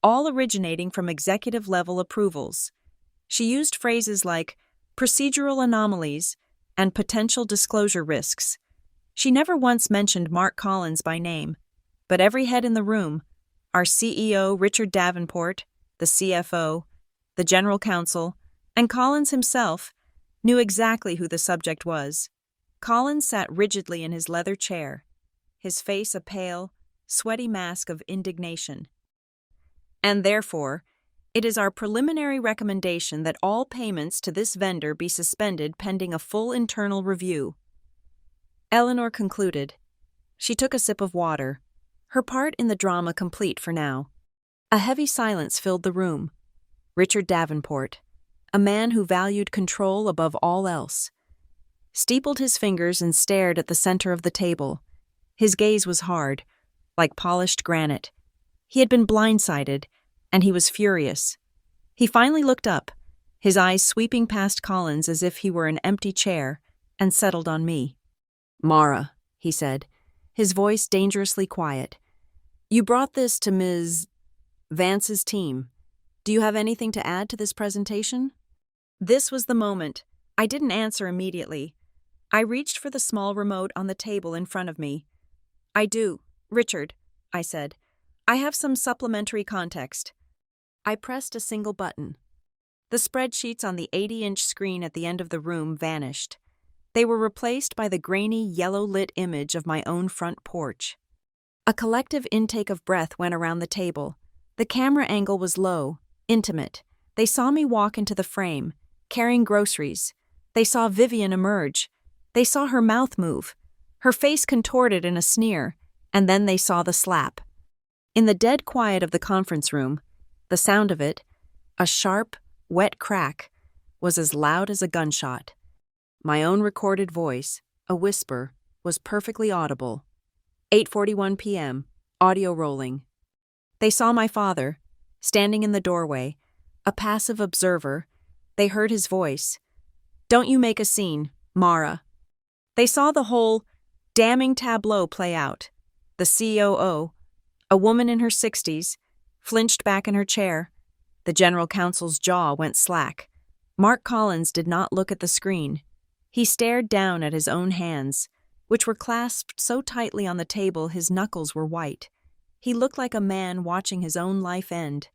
all originating from executive-level approvals. She used phrases like procedural anomalies and potential disclosure risks. She never once mentioned Mark Collins by name, but every head in the room, our CEO Richard Davenport, the CFO, the General Counsel, and Collins himself, knew exactly who the subject was. Collins sat rigidly in his leather chair, his face a pale, sweaty mask of indignation. "And therefore, it is our preliminary recommendation that all payments to this vendor be suspended pending a full internal review." Eleanor concluded. She took a sip of water, her part in the drama complete for now. A heavy silence filled the room. Richard Davenport, a man who valued control above all else, steepled his fingers and stared at the center of the table. His gaze was hard, like polished granite. He had been blindsided, and he was furious. He finally looked up, his eyes sweeping past Collins as if he were an empty chair, and settled on me. "Mara," he said, his voice dangerously quiet, "you brought this to Ms. Vance's team. Do you have anything to add to this presentation?" This was the moment. I didn't answer immediately. I reached for the small remote on the table in front of me. "I do, Richard," I said. "I have some supplementary context." I pressed a single button. The spreadsheets on the 80-inch screen at the end of the room vanished. They were replaced by the grainy, yellow-lit image of my own front porch. A collective intake of breath went around the table. The camera angle was low, intimate. They saw me walk into the frame, carrying groceries. They saw Vivian emerge. They saw her mouth move, her face contorted in a sneer, and then they saw the slap. In the dead quiet of the conference room, the sound of it, a sharp, wet crack, was as loud as a gunshot. My own recorded voice, a whisper, was perfectly audible. 8:41 p.m., audio rolling. They saw my father, standing in the doorway, a passive observer. They heard his voice. "Don't you make a scene, Mara." They saw the whole damning tableau play out. The COO, a woman in her 60s, flinched back in her chair. The general counsel's jaw went slack. Mark Collins did not look at the screen. He stared down at his own hands, which were clasped so tightly on the table his knuckles were white. He looked like a man watching his own life end.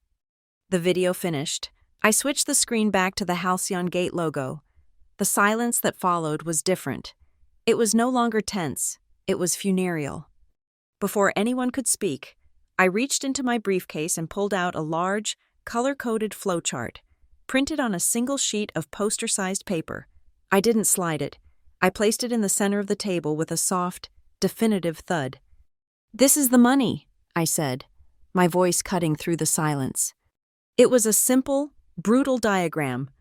The video finished. I switched the screen back to the Halcyon Gate logo. The silence that followed was different. It was no longer tense, it was funereal. Before anyone could speak, I reached into my briefcase and pulled out a large, color-coded flowchart, printed on a single sheet of poster-sized paper. I didn't slide it. I placed it in the center of the table with a soft, definitive thud. "This is the money," I said, my voice cutting through the silence. It was a simple, brutal diagram,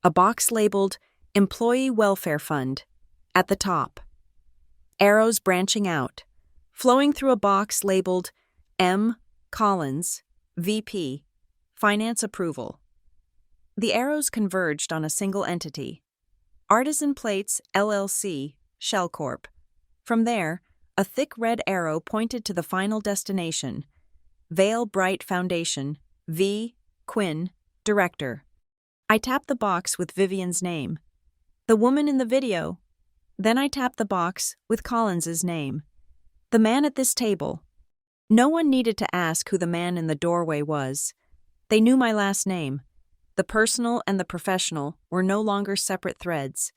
a box labeled Employee Welfare Fund. At the top, arrows branching out, flowing through a box labeled M. Collins, VP, Finance Approval. The arrows converged on a single entity, Artisan Plates, LLC, Shell Corp. From there, a thick red arrow pointed to the final destination, Vale Bright Foundation, V. Quinn, Director. I tapped the box with Vivian's name. The woman in the video. Then I tapped the box with Collins's name. The man at this table. No one needed to ask who the man in the doorway was. They knew my last name. The personal and the professional were no longer separate threads.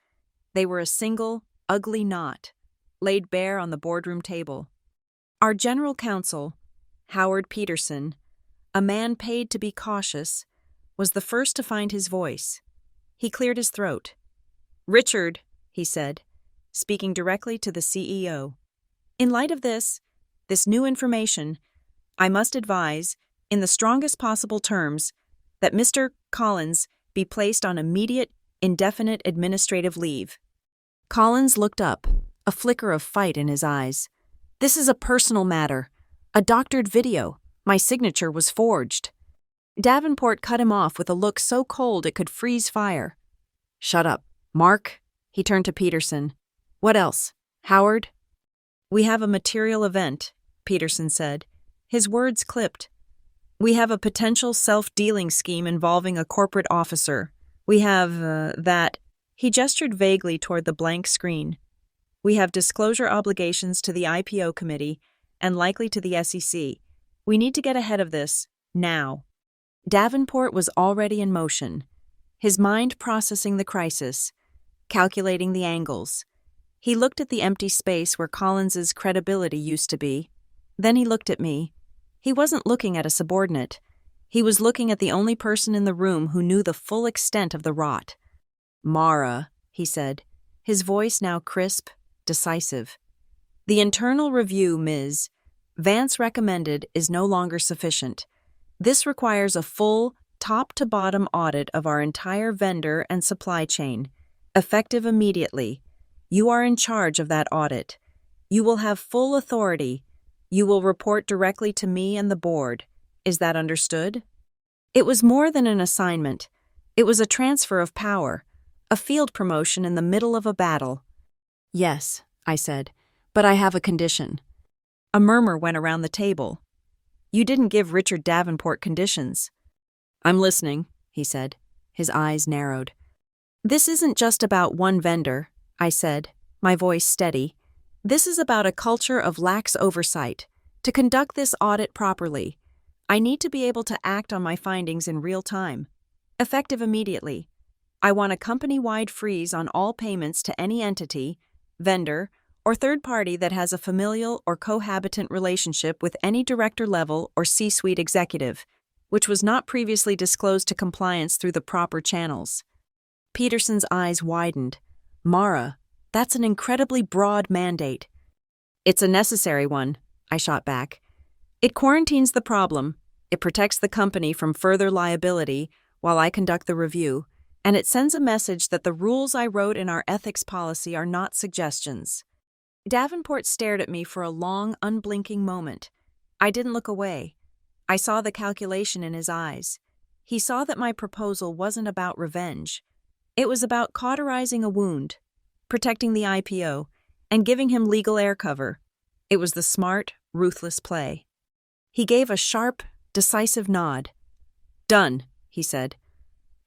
They were a single, ugly knot, laid bare on the boardroom table. Our general counsel, Howard Peterson, a man paid to be cautious, was the first to find his voice. He cleared his throat. "Richard," he said, speaking directly to the CEO. "In light of this new information, I must advise, in the strongest possible terms, that Mr. Collins be placed on immediate, indefinite administrative leave." Collins looked up, a flicker of fight in his eyes. "This is a personal matter. A doctored video. My signature was forged." Davenport cut him off with a look so cold it could freeze fire. "Shut up, Mark." He turned to Peterson. "What else? Howard?" "We have a material event," Peterson said. His words clipped. "We have a potential self-dealing scheme involving a corporate officer. We have, that." He gestured vaguely toward the blank screen. "We have disclosure obligations to the IPO committee and likely to the SEC. We need to get ahead of this, now." Davenport was already in motion, his mind processing the crisis, calculating the angles. He looked at the empty space where Collins's credibility used to be. Then he looked at me. He wasn't looking at a subordinate. He was looking at the only person in the room who knew the full extent of the rot. "Mara," he said, his voice now crisp, decisive. "The internal review, Ms. Vance recommended is no longer sufficient. This requires a full, top-to-bottom audit of our entire vendor and supply chain, effective immediately. You are in charge of that audit. You will have full authority. You will report directly to me and the board. Is that understood?" It was more than an assignment. It was a transfer of power, a field promotion in the middle of a battle. "Yes," I said, "but I have a condition." A murmur went around the table. "You didn't give Richard Davenport conditions." "I'm listening," he said. His eyes narrowed. "This isn't just about one vendor," I said, my voice steady. "This is about a culture of lax oversight. To conduct this audit properly, I need to be able to act on my findings in real time, effective immediately. I want a company-wide freeze on all payments to any entity, vendor, or third party that has a familial or cohabitant relationship with any director level or C-suite executive, which was not previously disclosed to compliance through the proper channels." Peterson's eyes widened. "Mara, that's an incredibly broad mandate." "It's a necessary one," I shot back. "It quarantines the problem, it protects the company from further liability while I conduct the review, and it sends a message that the rules I wrote in our ethics policy are not suggestions." Davenport stared at me for a long, unblinking moment. I didn't look away. I saw the calculation in his eyes. He saw that my proposal wasn't about revenge. It was about cauterizing a wound, protecting the IPO, and giving him legal air cover. It was the smart, ruthless play. He gave a sharp, decisive nod. "Done," he said.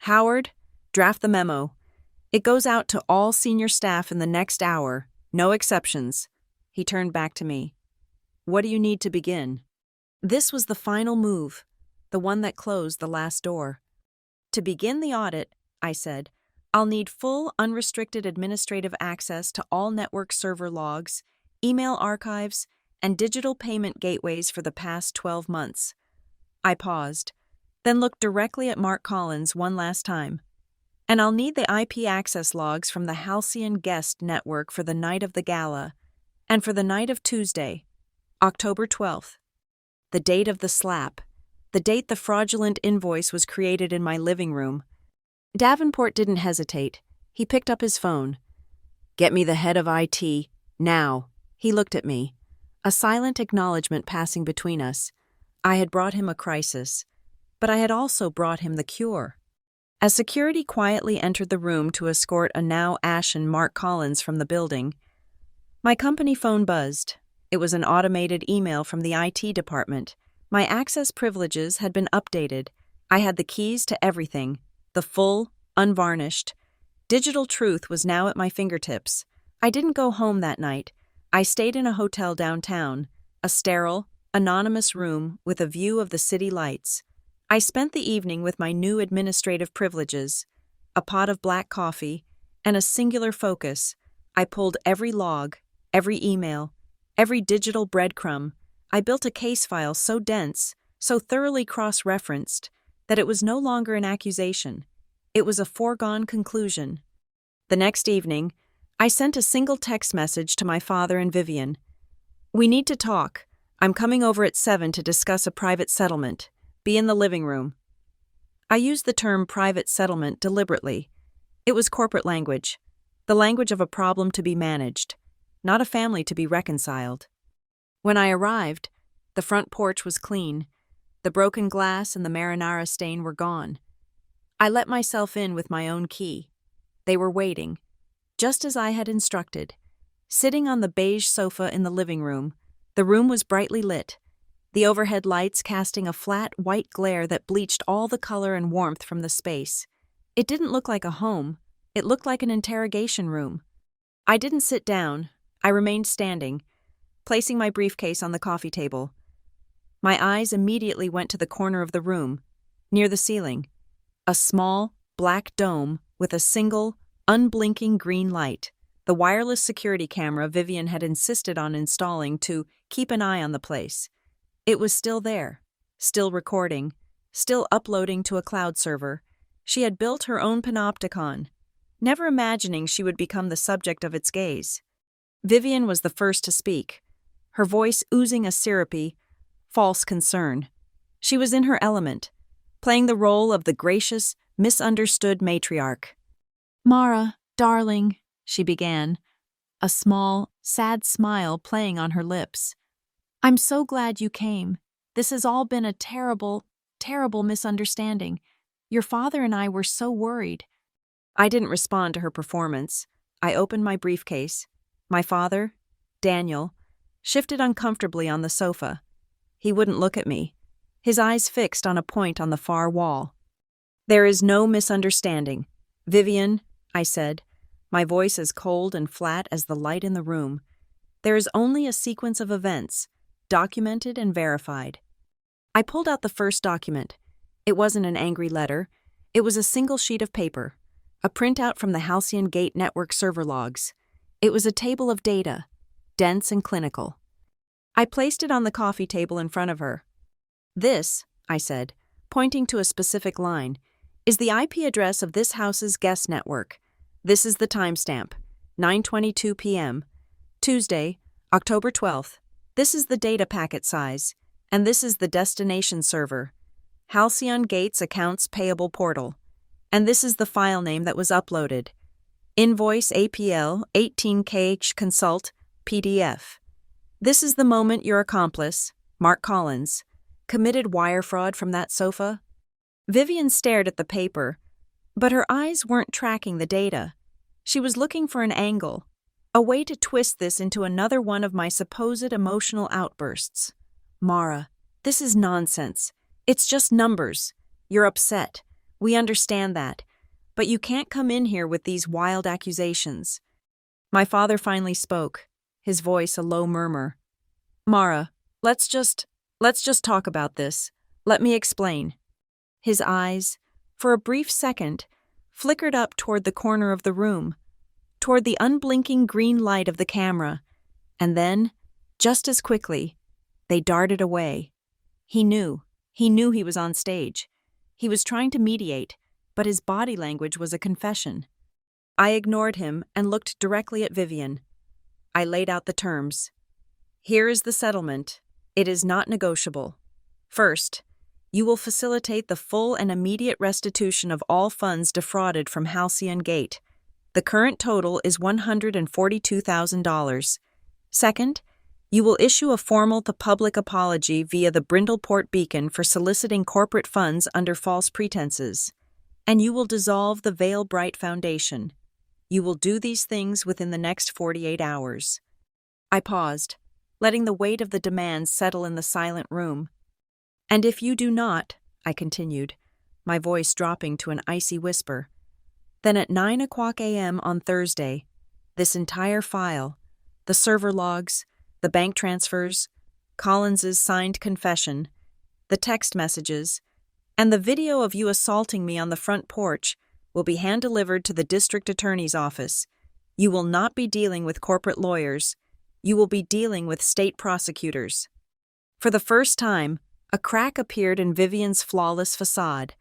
"Howard, draft the memo. It goes out to all senior staff in the next hour, no exceptions." He turned back to me. "What do you need to begin?" This was the final move, the one that closed the last door. "To begin the audit," I said, I'll need full, unrestricted administrative access to all network server logs, email archives, and digital payment gateways for the past 12 months. I paused, then looked directly at Mark Collins one last time. And I'll need the IP access logs from the Halcyon Guest network for the night of the gala, and for the night of Tuesday, October 12th, the date of the slap, the date the fraudulent invoice was created in my living room. Davenport didn't hesitate. He picked up his phone. "Get me the head of IT, now." He looked at me, a silent acknowledgement passing between us. I had brought him a crisis, but I had also brought him the cure. As security quietly entered the room to escort a now ashen Mark Collins from the building, my company phone buzzed. It was an automated email from the IT department. My access privileges had been updated. I had the keys to everything. The full, unvarnished, digital truth was now at my fingertips. I didn't go home that night. I stayed in a hotel downtown, a sterile, anonymous room with a view of the city lights. I spent the evening with my new administrative privileges, a pot of black coffee, and a singular focus. I pulled every log, every email, every digital breadcrumb. I built a case file so dense, so thoroughly cross-referenced, that it was no longer an accusation. It was a foregone conclusion. The next evening, I sent a single text message to my father and Vivian. "We need to talk. I'm coming over at 7 to discuss a private settlement. Be in the living room." I used the term private settlement deliberately. It was corporate language, the language of a problem to be managed, not a family to be reconciled. When I arrived, the front porch was clean. The broken glass and the marinara stain were gone. I let myself in with my own key. They were waiting, just as I had instructed. Sitting on the beige sofa in the living room, the room was brightly lit, the overhead lights casting a flat, white glare that bleached all the color and warmth from the space. It didn't look like a home. It looked like an interrogation room. I didn't sit down. I remained standing, placing my briefcase on the coffee table. My eyes immediately went to the corner of the room, near the ceiling. A small, black dome with a single, unblinking green light, the wireless security camera Vivian had insisted on installing to keep an eye on the place. It was still there, still recording, still uploading to a cloud server. She had built her own panopticon, never imagining she would become the subject of its gaze. Vivian was the first to speak, her voice oozing a syrupy, false concern. She was in her element, playing the role of the gracious, misunderstood matriarch. "Mara, darling," she began, a small, sad smile playing on her lips. "I'm so glad you came. This has all been a terrible, terrible misunderstanding. Your father and I were so worried." I didn't respond to her performance. I opened my briefcase. My father, Daniel, shifted uncomfortably on the sofa. He wouldn't look at me, his eyes fixed on a point on the far wall. "There is no misunderstanding. Vivian," I said, my voice as cold and flat as the light in the room. "There is only a sequence of events, documented and verified." I pulled out the first document. It wasn't an angry letter. It was a single sheet of paper, a printout from the Halcyon Gate network server logs. It was a table of data, dense and clinical. I placed it on the coffee table in front of her. "This," I said, pointing to a specific line, "is the IP address of this house's guest network. This is the timestamp, 9:22 p.m., Tuesday, October 12th. This is the data packet size, and this is the destination server, Halcyon Gates Accounts Payable Portal, and this is the file name that was uploaded, Invoice APL 18KH Consult PDF. This is the moment your accomplice, Mark Collins, committed wire fraud from that sofa." Vivian stared at the paper, but her eyes weren't tracking the data. She was looking for an angle, a way to twist this into another one of my supposed emotional outbursts. "Mara, this is nonsense. It's just numbers. You're upset. We understand that. But you can't come in here with these wild accusations." My father finally spoke, his voice a low murmur. "Mara, let's just talk about this. Let me explain." His eyes, for a brief second, flickered up toward the corner of the room, toward the unblinking green light of the camera, and then, just as quickly, they darted away. He knew he was on stage. He was trying to mediate, but his body language was a confession. I ignored him and looked directly at Vivian. I laid out the terms. Here is the settlement. It is not negotiable. First, you will facilitate the full and immediate restitution of all funds defrauded from Halcyon Gate. The current total is $142,000. Second, you will issue a formal public apology via the Brindleport Beacon for soliciting corporate funds under false pretenses. And you will dissolve the Vale Bright Foundation. You will do these things within the next 48 hours. I paused, letting the weight of the demands settle in the silent room. And if you do not, I continued, my voice dropping to an icy whisper, then at 9:00 a.m. on Thursday, this entire file, the server logs, the bank transfers, Collins's signed confession, the text messages, and the video of you assaulting me on the front porch will be hand-delivered to the district attorney's office. You will not be dealing with corporate lawyers. You will be dealing with state prosecutors. For the first time, a crack appeared in Vivian's flawless facade.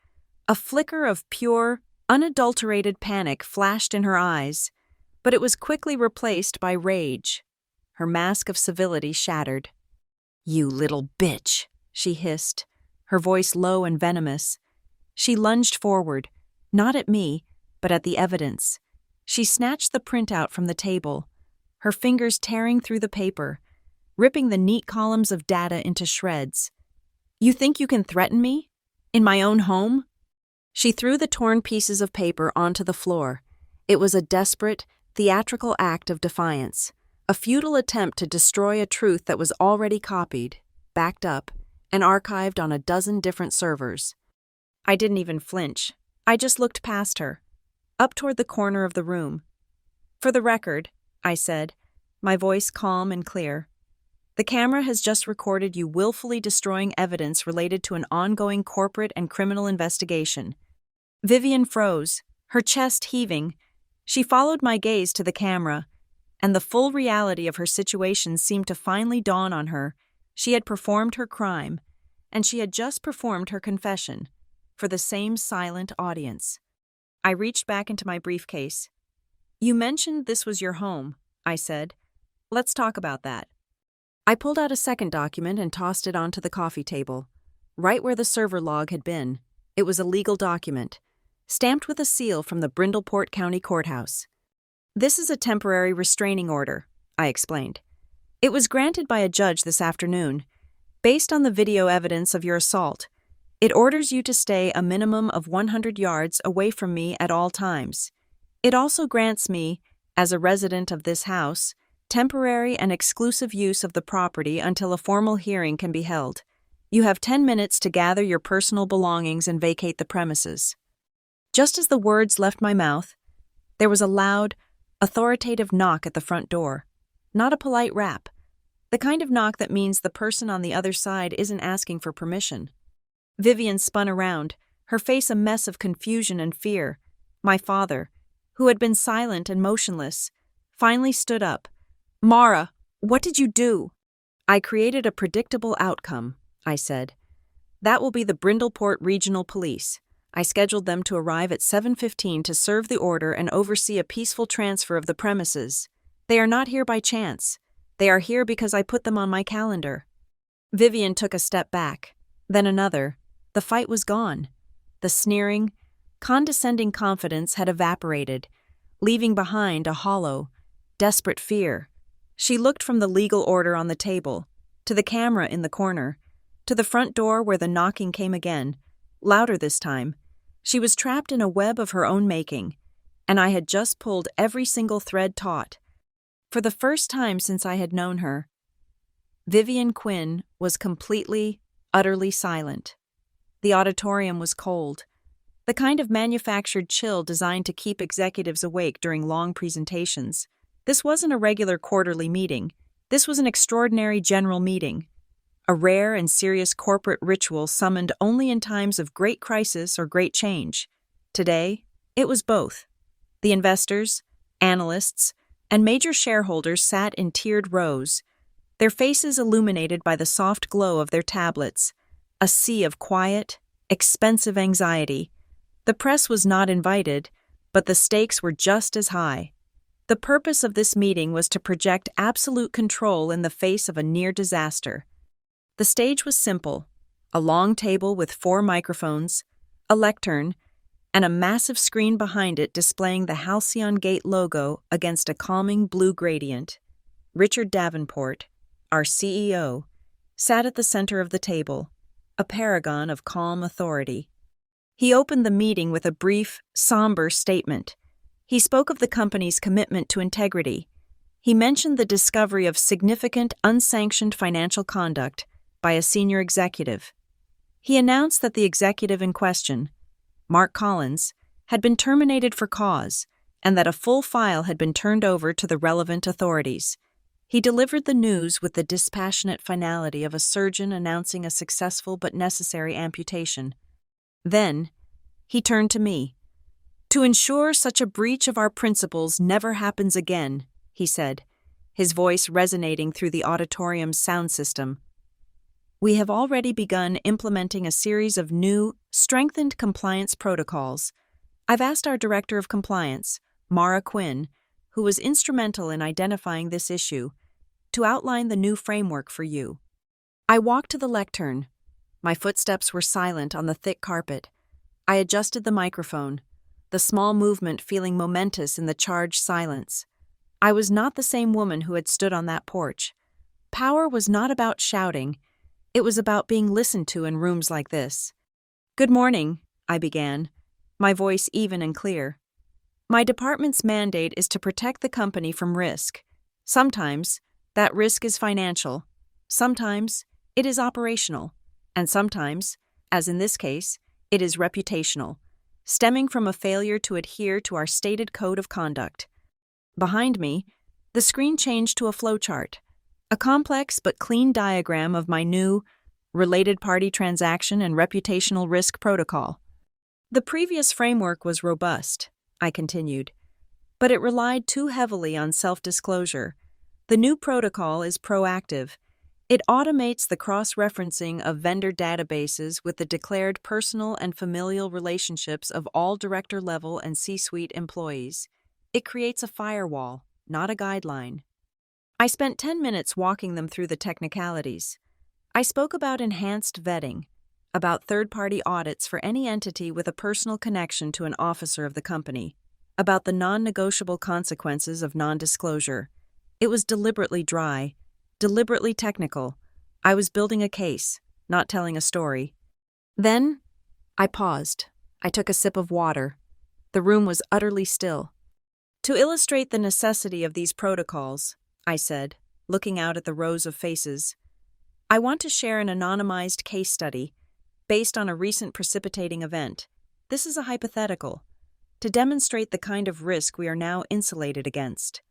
A flicker of pure, unadulterated panic flashed in her eyes, but it was quickly replaced by rage. Her mask of civility shattered. "You little bitch," she hissed, her voice low and venomous. She lunged forward, not at me, but at the evidence. She snatched the printout from the table, her fingers tearing through the paper, ripping the neat columns of data into shreds. "You think you can threaten me? In my own home?" She threw the torn pieces of paper onto the floor. It was a desperate, theatrical act of defiance, a futile attempt to destroy a truth that was already copied, backed up, and archived on a dozen different servers. I didn't even flinch. I just looked past her, up toward the corner of the room. "For the record," I said, my voice calm and clear, "the camera has just recorded you willfully destroying evidence related to an ongoing corporate and criminal investigation." Vivian froze, her chest heaving. She followed my gaze to the camera, and the full reality of her situation seemed to finally dawn on her. She had performed her crime, and she had just performed her confession, for the same silent audience. I reached back into my briefcase. "You mentioned this was your home," I said. "Let's talk about that." I pulled out a second document and tossed it onto the coffee table, right where the server log had been. It was a legal document, stamped with a seal from the Brindleport County Courthouse. "This is a temporary restraining order," I explained. "It was granted by a judge this afternoon. Based on the video evidence of your assault, it orders you to stay a minimum of 100 yards away from me at all times. It also grants me, as a resident of this house, temporary and exclusive use of the property until a formal hearing can be held. You have 10 minutes to gather your personal belongings and vacate the premises." Just as the words left my mouth, there was a loud, authoritative knock at the front door. Not a polite rap. The kind of knock that means the person on the other side isn't asking for permission. Vivian spun around, her face a mess of confusion and fear. My father, who had been silent and motionless, finally stood up. "Mara, what did you do?" "I created a predictable outcome," I said. "That will be the Brindleport Regional Police. I scheduled them to arrive at 7:15 to serve the order and oversee a peaceful transfer of the premises. They are not here by chance. They are here because I put them on my calendar." Vivian took a step back, then another. The fight was gone. The sneering, condescending confidence had evaporated, leaving behind a hollow, desperate fear. She looked from the legal order on the table, to the camera in the corner, to the front door where the knocking came again, louder this time. She was trapped in a web of her own making, and I had just pulled every single thread taut. For the first time since I had known her, Vivian Quinn was completely, utterly silent. The auditorium was cold, the kind of manufactured chill designed to keep executives awake during long presentations. This wasn't a regular quarterly meeting. This was an extraordinary general meeting, a rare and serious corporate ritual summoned only in times of great crisis or great change. Today, It was both. The investors, analysts, and major shareholders sat in tiered rows, their faces illuminated by the soft glow of their tablets, a sea of quiet, expensive anxiety. The press was not invited, but the stakes were just as high. The purpose of this meeting was to project absolute control in the face of a near disaster. The stage was simple: a long table with 4 microphones, a lectern, and a massive screen behind it displaying the Halcyon Gate logo against a calming blue gradient. Richard Davenport, our CEO, sat at the center of the table, a paragon of calm authority. He opened the meeting with a brief, somber statement. He spoke of the company's commitment to integrity. He mentioned the discovery of significant, unsanctioned financial conduct by a senior executive. He announced that the executive in question, Mark Collins, had been terminated for cause, and that a full file had been turned over to the relevant authorities. He delivered the news with the dispassionate finality of a surgeon announcing a successful but necessary amputation. Then, he turned to me. "To ensure such a breach of our principles never happens again," he said, his voice resonating through the auditorium's sound system. "We have already begun implementing a series of new, strengthened compliance protocols. I've asked our Director of Compliance, Mara Quinn, who was instrumental in identifying this issue, to outline the new framework for you." I walked to the lectern. My footsteps were silent on the thick carpet. I adjusted the microphone, the small movement feeling momentous in the charged silence. I was not the same woman who had stood on that porch. Power was not about shouting. It was about being listened to in rooms like this. "Good morning," I began, my voice even and clear. "My department's mandate is to protect the company from risk. Sometimes, that risk is financial. Sometimes, it is operational. And sometimes, as in this case, it is reputational, stemming from a failure to adhere to our stated code of conduct." Behind me, the screen changed to a flowchart, a complex but clean diagram of my new related party transaction and reputational risk protocol. "The previous framework was robust," I continued, "but it relied too heavily on self-disclosure. The new protocol is proactive. It automates the cross-referencing of vendor databases with the declared personal and familial relationships of all director-level and C-suite employees. It creates a firewall, not a guideline." I spent 10 minutes walking them through the technicalities. I spoke about enhanced vetting, about third-party audits for any entity with a personal connection to an officer of the company, about the non-negotiable consequences of non-disclosure. It was deliberately dry, deliberately technical. I was building a case, not telling a story. Then, I paused. I took a sip of water. The room was utterly still. "To illustrate the necessity of these protocols," I said, looking out at the rows of faces, "I want to share an anonymized case study based on a recent precipitating event. This is a hypothetical, to demonstrate the kind of risk we are now insulated against."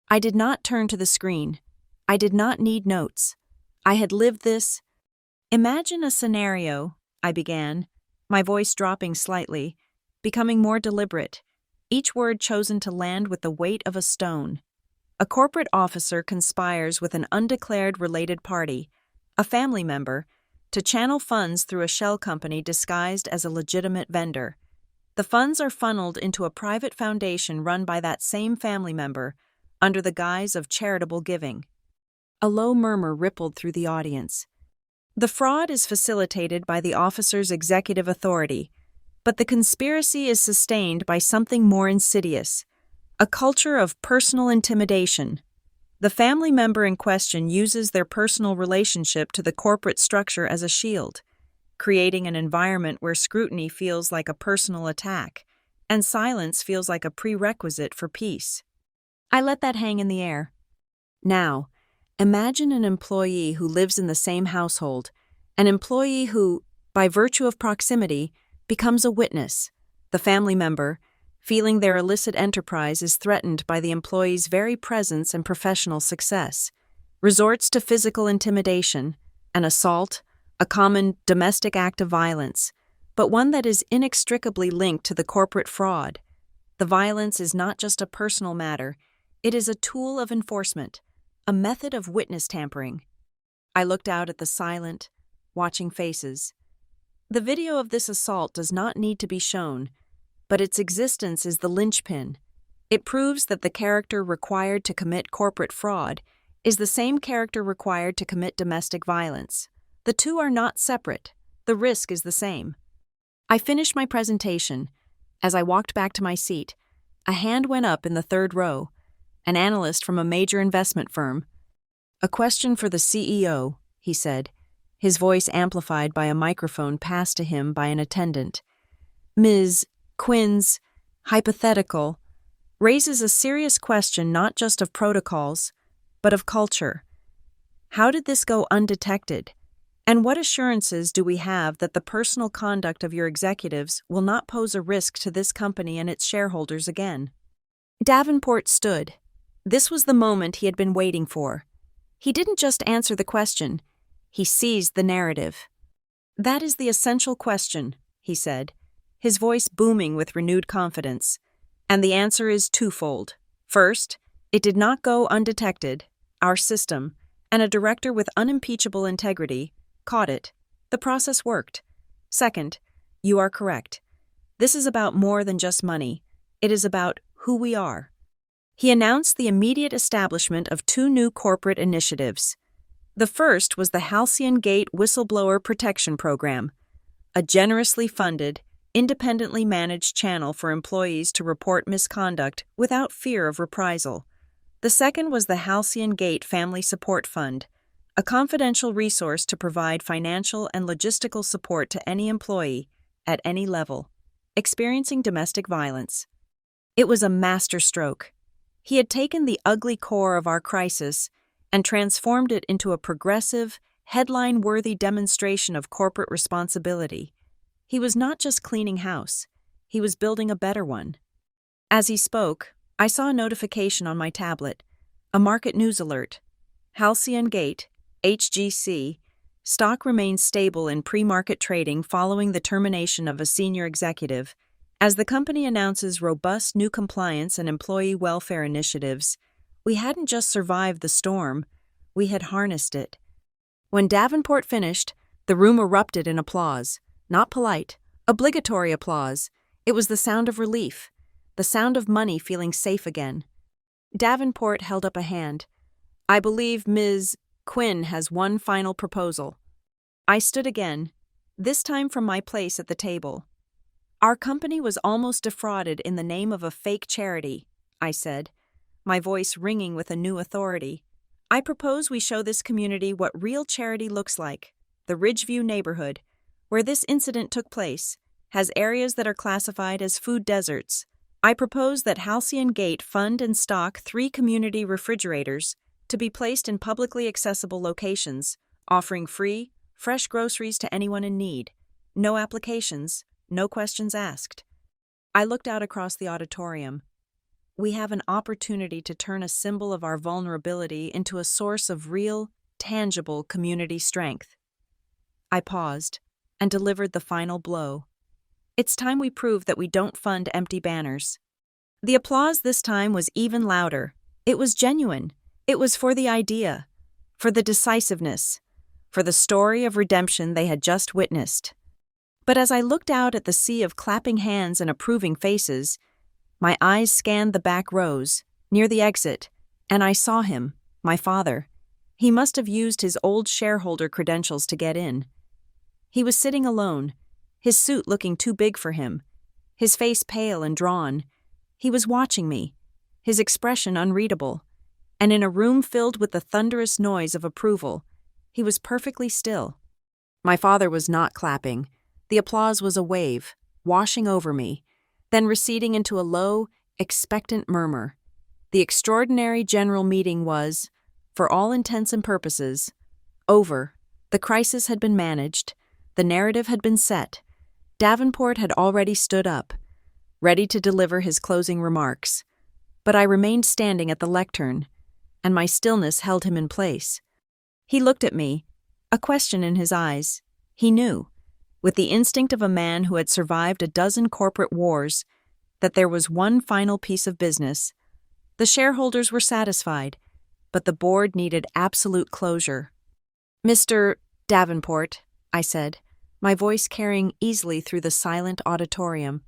I did not turn to the screen. I did not need notes. I had lived this. "Imagine a scenario," I began, my voice dropping slightly, becoming more deliberate, each word chosen to land with the weight of a stone. "A corporate officer conspires with an undeclared related party, a family member, to channel funds through a shell company disguised as a legitimate vendor. The funds are funneled into a private foundation run by that same family member under the guise of charitable giving." A low murmur rippled through the audience. "The fraud is facilitated by the officer's executive authority, but the conspiracy is sustained by something more insidious, a culture of personal intimidation. The family member in question uses their personal relationship to the corporate structure as a shield, creating an environment where scrutiny feels like a personal attack, and silence feels like a prerequisite for peace." I let that hang in the air. "Now, imagine an employee who lives in the same household, an employee who, by virtue of proximity, becomes a witness. The family member, feeling their illicit enterprise is threatened by the employee's very presence and professional success, resorts to physical intimidation, an assault, a common domestic act of violence, but one that is inextricably linked to the corporate fraud. The violence is not just a personal matter, it is a tool of enforcement, a method of witness tampering. I looked out at the silent, watching faces. The video of this assault does not need to be shown, but its existence is the linchpin. It proves that the character required to commit corporate fraud is the same character required to commit domestic violence. The two are not separate. The risk is the same. I finished my presentation. As I walked back to my seat, a hand went up in the third row, an analyst from a major investment firm. "A question for the CEO," he said, his voice amplified by a microphone passed to him by an attendant. "Ms. Quinn's hypothetical raises a serious question not just of protocols, but of culture. How did this go undetected? And what assurances do we have that the personal conduct of your executives will not pose a risk to this company and its shareholders again?" Davenport stood. This was the moment he had been waiting for. He didn't just answer the question, he seized the narrative. "That is the essential question," he said, his voice booming with renewed confidence. "And the answer is twofold. First, it did not go undetected. Our system, and a director with unimpeachable integrity, caught it. The process worked. Second, you are correct. This is about more than just money. It is about who we are." He announced the immediate establishment of two new corporate initiatives. The first was the Halcyon Gate Whistleblower Protection Program, a generously funded, independently managed channel for employees to report misconduct without fear of reprisal. The second was the Halcyon Gate Family Support Fund, a confidential resource to provide financial and logistical support to any employee, at any level, experiencing domestic violence. It was a masterstroke. He had taken the ugly core of our crisis and transformed it into a progressive, headline-worthy demonstration of corporate responsibility. He was not just cleaning house, he was building a better one. As he spoke, I saw a notification on my tablet, a market news alert. Halcyon Gate, HGC, stock remains stable in pre-market trading following the termination of a senior executive. As the company announces robust new compliance and employee welfare initiatives, we hadn't just survived the storm, we had harnessed it. When Davenport finished, the room erupted in applause. Not polite, obligatory applause. It was the sound of relief, the sound of money feeling safe again. Davenport held up a hand. "I believe Ms. Quinn has one final proposal." I stood again, this time from my place at the table. "Our company was almost defrauded in the name of a fake charity," I said, my voice ringing with a new authority. "I propose we show this community what real charity looks like. The Ridgeview neighborhood, where this incident took place, has areas that are classified as food deserts. I propose that Halcyon Gate fund and stock 3 community refrigerators to be placed in publicly accessible locations, offering free, fresh groceries to anyone in need. No applications, no questions asked." I looked out across the auditorium. We have an opportunity to turn a symbol of our vulnerability into a source of real, tangible community strength. I paused and delivered the final blow. It's time we prove that we don't fund empty banners. The applause this time was even louder. It was genuine. It was for the idea, for the decisiveness, for the story of redemption they had just witnessed. But as I looked out at the sea of clapping hands and approving faces, my eyes scanned the back rows, near the exit, and I saw him, my father. He must have used his old shareholder credentials to get in. He was sitting alone, his suit looking too big for him, his face pale and drawn. He was watching me, his expression unreadable, and in a room filled with the thunderous noise of approval, he was perfectly still. My father was not clapping. The applause was a wave, washing over me, then receding into a low, expectant murmur. The extraordinary general meeting was, for all intents and purposes, over. The crisis had been managed. The narrative had been set. Davenport had already stood up, ready to deliver his closing remarks. But I remained standing at the lectern, and my stillness held him in place. He looked at me, a question in his eyes. He knew. with the instinct of a man who had survived a dozen corporate wars, that there was one final piece of business. The shareholders were satisfied, but the board needed absolute closure. "Mr. Davenport," I said, my voice carrying easily through the silent auditorium,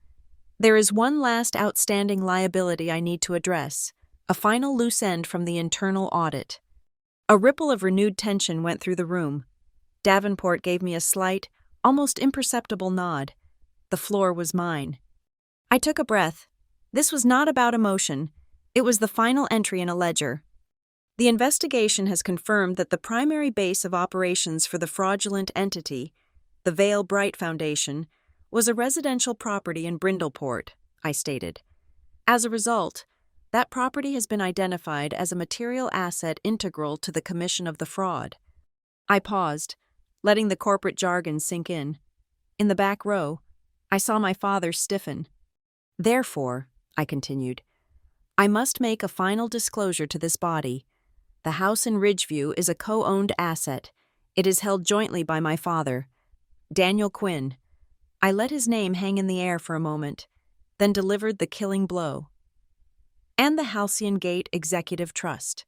"there is one last outstanding liability I need to address, a final loose end from the internal audit." A ripple of renewed tension went through the room. Davenport gave me a slight, almost imperceptible nod. The floor was mine. I took a breath. This was not about emotion. It was the final entry in a ledger. The investigation has confirmed that the primary base of operations for the fraudulent entity, the Vale Bright Foundation, was a residential property in Brindleport, I stated. As a result, that property has been identified as a material asset integral to the commission of the fraud. I paused, letting the corporate jargon sink in. In the back row, I saw my father stiffen. "Therefore," I continued, "I must make a final disclosure to this body. The house in Ridgeview is a co-owned asset. It is held jointly by my father, Daniel Quinn." I let his name hang in the air for a moment, then delivered the killing blow. "And the Halcyon Gate Executive Trust."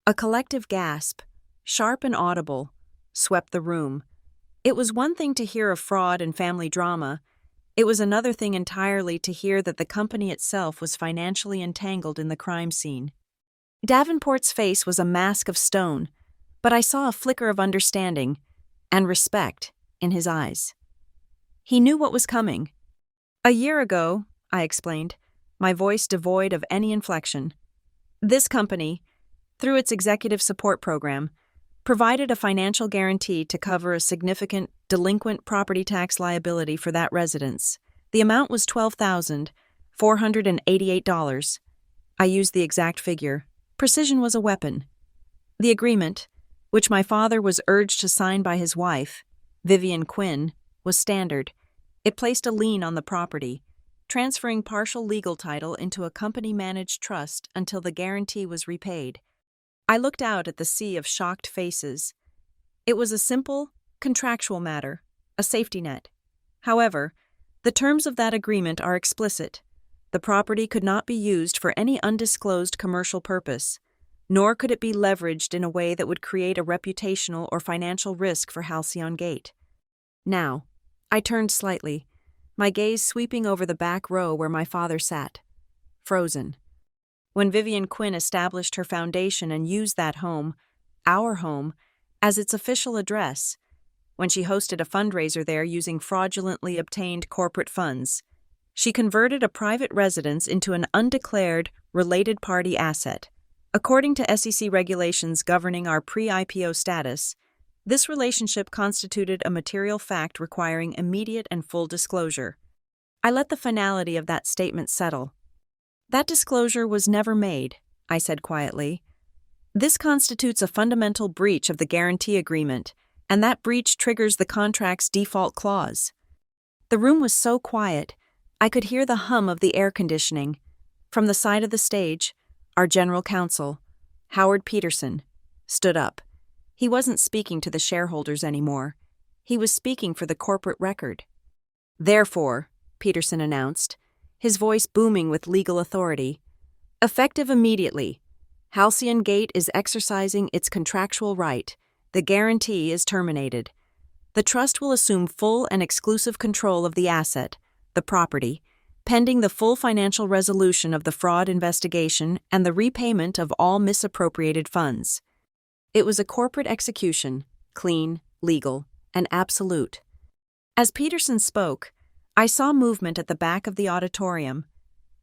A collective gasp, sharp and audible, swept the room. It was one thing to hear of fraud and family drama. It was another thing entirely to hear that the company itself was financially entangled in the crime scene. Davenport's face was a mask of stone, but I saw a flicker of understanding and respect in his eyes. He knew what was coming. "A year ago," I explained, my voice devoid of any inflection, "this company, through its executive support program, provided a financial guarantee to cover a significant delinquent property tax liability for that residence. The amount was $12,488. I used the exact figure. Precision was a weapon. The agreement, which my father was urged to sign by his wife, Vivian Quinn, was standard. It placed a lien on the property, transferring partial legal title into a company-managed trust until the guarantee was repaid. I looked out at the sea of shocked faces. It was a simple, contractual matter, a safety net. However, the terms of that agreement are explicit. The property could not be used for any undisclosed commercial purpose, nor could it be leveraged in a way that would create a reputational or financial risk for Halcyon Gate. Now, I turned slightly, my gaze sweeping over the back row where my father sat, frozen. When Vivian Quinn established her foundation and used that home, our home, as its official address, when she hosted a fundraiser there using fraudulently obtained corporate funds, she converted a private residence into an undeclared, related party asset. According to SEC regulations governing our pre-IPO status, this relationship constituted a material fact requiring immediate and full disclosure. I let the finality of that statement settle. "That disclosure was never made," I said quietly. "This constitutes a fundamental breach of the guarantee agreement, and that breach triggers the contract's default clause." The room was so quiet, I could hear the hum of the air conditioning. From the side of the stage, our general counsel, Howard Peterson, stood up. He wasn't speaking to the shareholders anymore. He was speaking for the corporate record. "Therefore," Peterson announced, his voice booming with legal authority, "effective immediately, Halcyon Gate is exercising its contractual right. The guarantee is terminated. The trust will assume full and exclusive control of the asset, the property, pending the full financial resolution of the fraud investigation and the repayment of all misappropriated funds." It was a corporate execution, clean, legal, and absolute. As Peterson spoke, I saw movement at the back of the auditorium.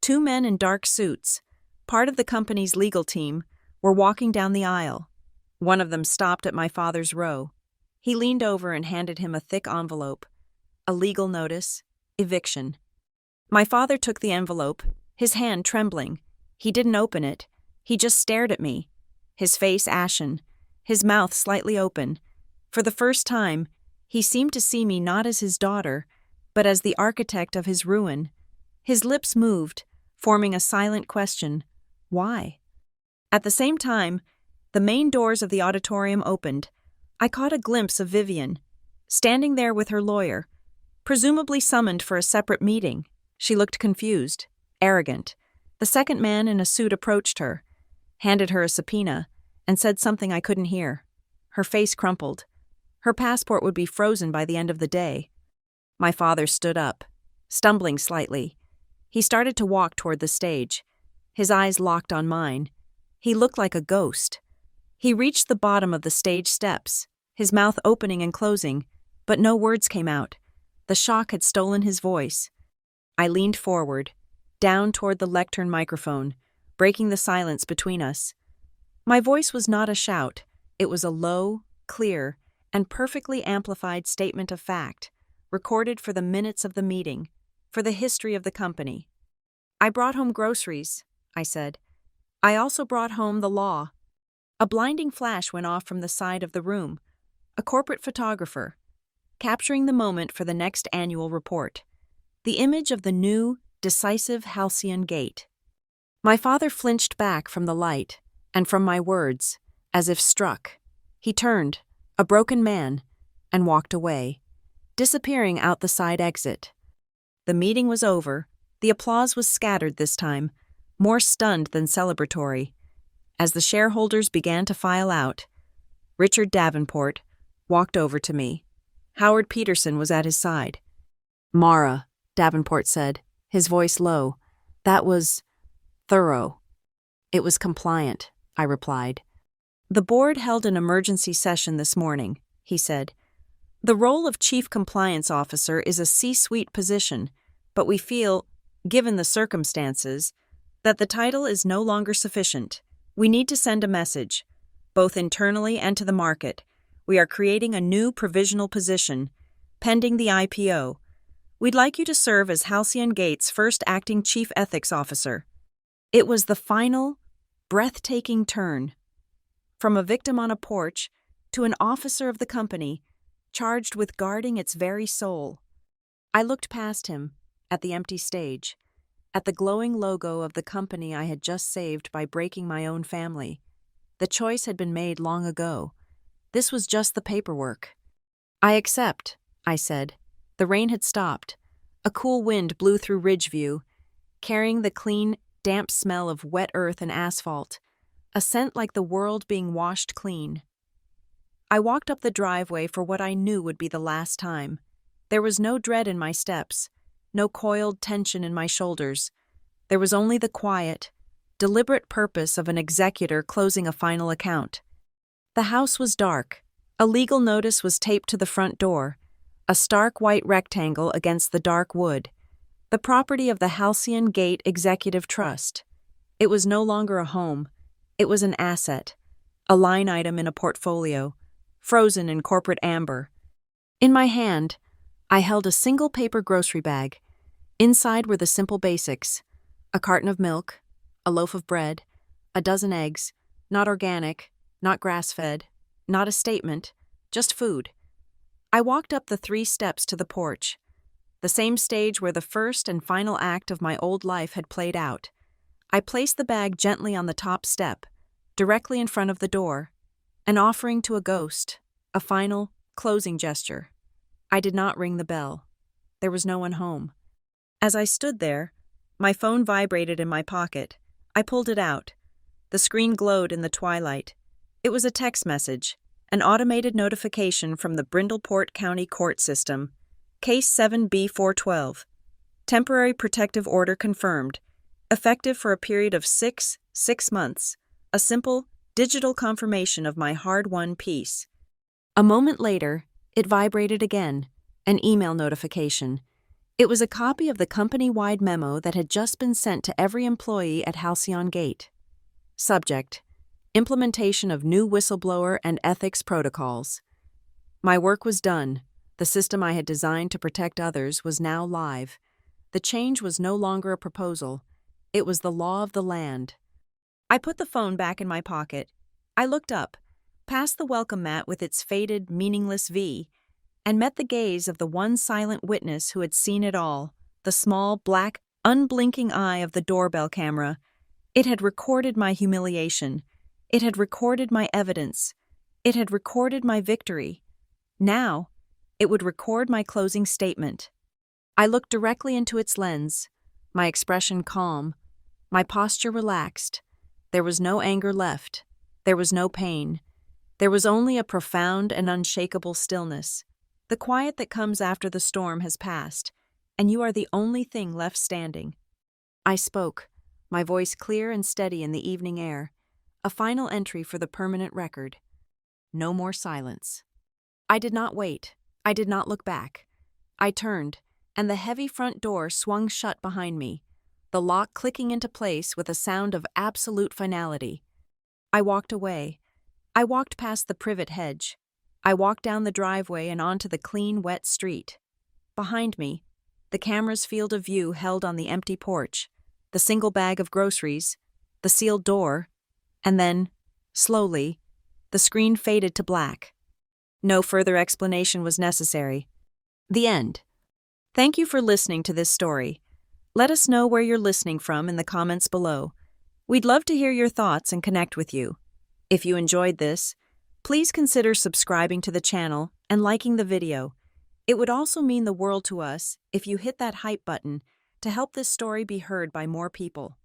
Two men in dark suits, part of the company's legal team, were walking down the aisle. One of them stopped at my father's row. He leaned over and handed him a thick envelope. A legal notice, eviction. My father took the envelope, his hand trembling. He didn't open it. He just stared at me, his face ashen, his mouth slightly open. For the first time, he seemed to see me not as his daughter, but as the architect of his ruin. His lips moved, forming a silent question. Why? At the same time, the main doors of the auditorium opened. I caught a glimpse of Vivian, standing there with her lawyer, presumably summoned for a separate meeting. She looked confused, arrogant. The second man in a suit approached her, handed her a subpoena, and said something I couldn't hear. Her face crumpled. Her passport would be frozen by the end of the day. My father stood up, stumbling slightly. He started to walk toward the stage. His eyes locked on mine. He looked like a ghost. He reached the bottom of the stage steps, his mouth opening and closing, but no words came out. The shock had stolen his voice. I leaned forward, down toward the lectern microphone, breaking the silence between us. My voice was not a shout. It was a low, clear, and perfectly amplified statement of fact, recorded for the minutes of the meeting, for the history of the company. I brought home groceries, I said. I also brought home the law. A blinding flash went off from the side of the room. A corporate photographer, capturing the moment for the next annual report. The image of the new, decisive halcyon gate. My father flinched back from the light, and from my words, as if struck. He turned, a broken man, and walked away, disappearing out the side exit. The meeting was over. The applause was scattered this time, more stunned than celebratory. As the shareholders began to file out, Richard Davenport walked over to me. Howard Peterson was at his side. "Mara," Davenport said, his voice low. "That was thorough." "It was compliant," I replied. "The board held an emergency session this morning," he said. "The role of Chief Compliance Officer is a C-suite position, but we feel, given the circumstances, that the title is no longer sufficient. We need to send a message, both internally and to the market. We are creating a new provisional position, pending the IPO. We'd like you to serve as Halcyon Gate's first acting Chief Ethics Officer." It was the final, breathtaking turn. From a victim on a porch to an officer of the company, charged with guarding its very soul. I looked past him, at the empty stage, at the glowing logo of the company I had just saved by breaking my own family. The choice had been made long ago. This was just the paperwork. "I accept," I said. The rain had stopped. A cool wind blew through Ridgeview, carrying the clean, damp smell of wet earth and asphalt, a scent like the world being washed clean. I walked up the driveway for what I knew would be the last time. There was no dread in my steps, no coiled tension in my shoulders. There was only the quiet, deliberate purpose of an executor closing a final account. The house was dark. A legal notice was taped to the front door, a stark white rectangle against the dark wood. The property of the Halcyon Gate Executive Trust. It was no longer a home. It was an asset, a line item in a portfolio, frozen in corporate amber. In my hand, I held a single paper grocery bag. Inside were the simple basics: a carton of milk, a loaf of bread, a dozen eggs, not organic, not grass-fed, not a statement, just food. I walked up the 3 steps to the porch, the same stage where the first and final act of my old life had played out. I placed the bag gently on the top step, directly in front of the door, an offering to a ghost, a final, closing gesture. I did not ring the bell. There was no one home. As I stood there, my phone vibrated in my pocket. I pulled it out. The screen glowed in the twilight. It was a text message, an automated notification from the Brindleport County Court System. Case 7B412. Temporary protective order confirmed. Effective for a period of 6 months. A simple, digital confirmation of my hard-won peace. A moment later, it vibrated again, an email notification. It was a copy of the company-wide memo that had just been sent to every employee at Halcyon Gate. Subject: Implementation of new whistleblower and ethics protocols. My work was done. The system I had designed to protect others was now live. The change was no longer a proposal. It was the law of the land. I put the phone back in my pocket. I looked up, past the welcome mat with its faded, meaningless V, and met the gaze of the one silent witness who had seen it all, the small, black, unblinking eye of the doorbell camera. It had recorded my humiliation. It had recorded my evidence. It had recorded my victory. Now, it would record my closing statement. I looked directly into its lens, my expression calm, my posture relaxed. There was no anger left. There was no pain. There was only a profound and unshakable stillness. The quiet that comes after the storm has passed, and you are the only thing left standing. I spoke, my voice clear and steady in the evening air, a final entry for the permanent record. No more silence. I did not wait. I did not look back. I turned, and the heavy front door swung shut behind me, the lock clicking into place with a sound of absolute finality. I walked away. I walked past the privet hedge. I walked down the driveway and onto the clean, wet street. Behind me, the camera's field of view held on the empty porch, the single bag of groceries, the sealed door, and then, slowly, the screen faded to black. No further explanation was necessary. The end. Thank you for listening to this story. Let us know where you're listening from in the comments below. We'd love to hear your thoughts and connect with you. If you enjoyed this, please consider subscribing to the channel and liking the video. It would also mean the world to us if you hit that hype button to help this story be heard by more people.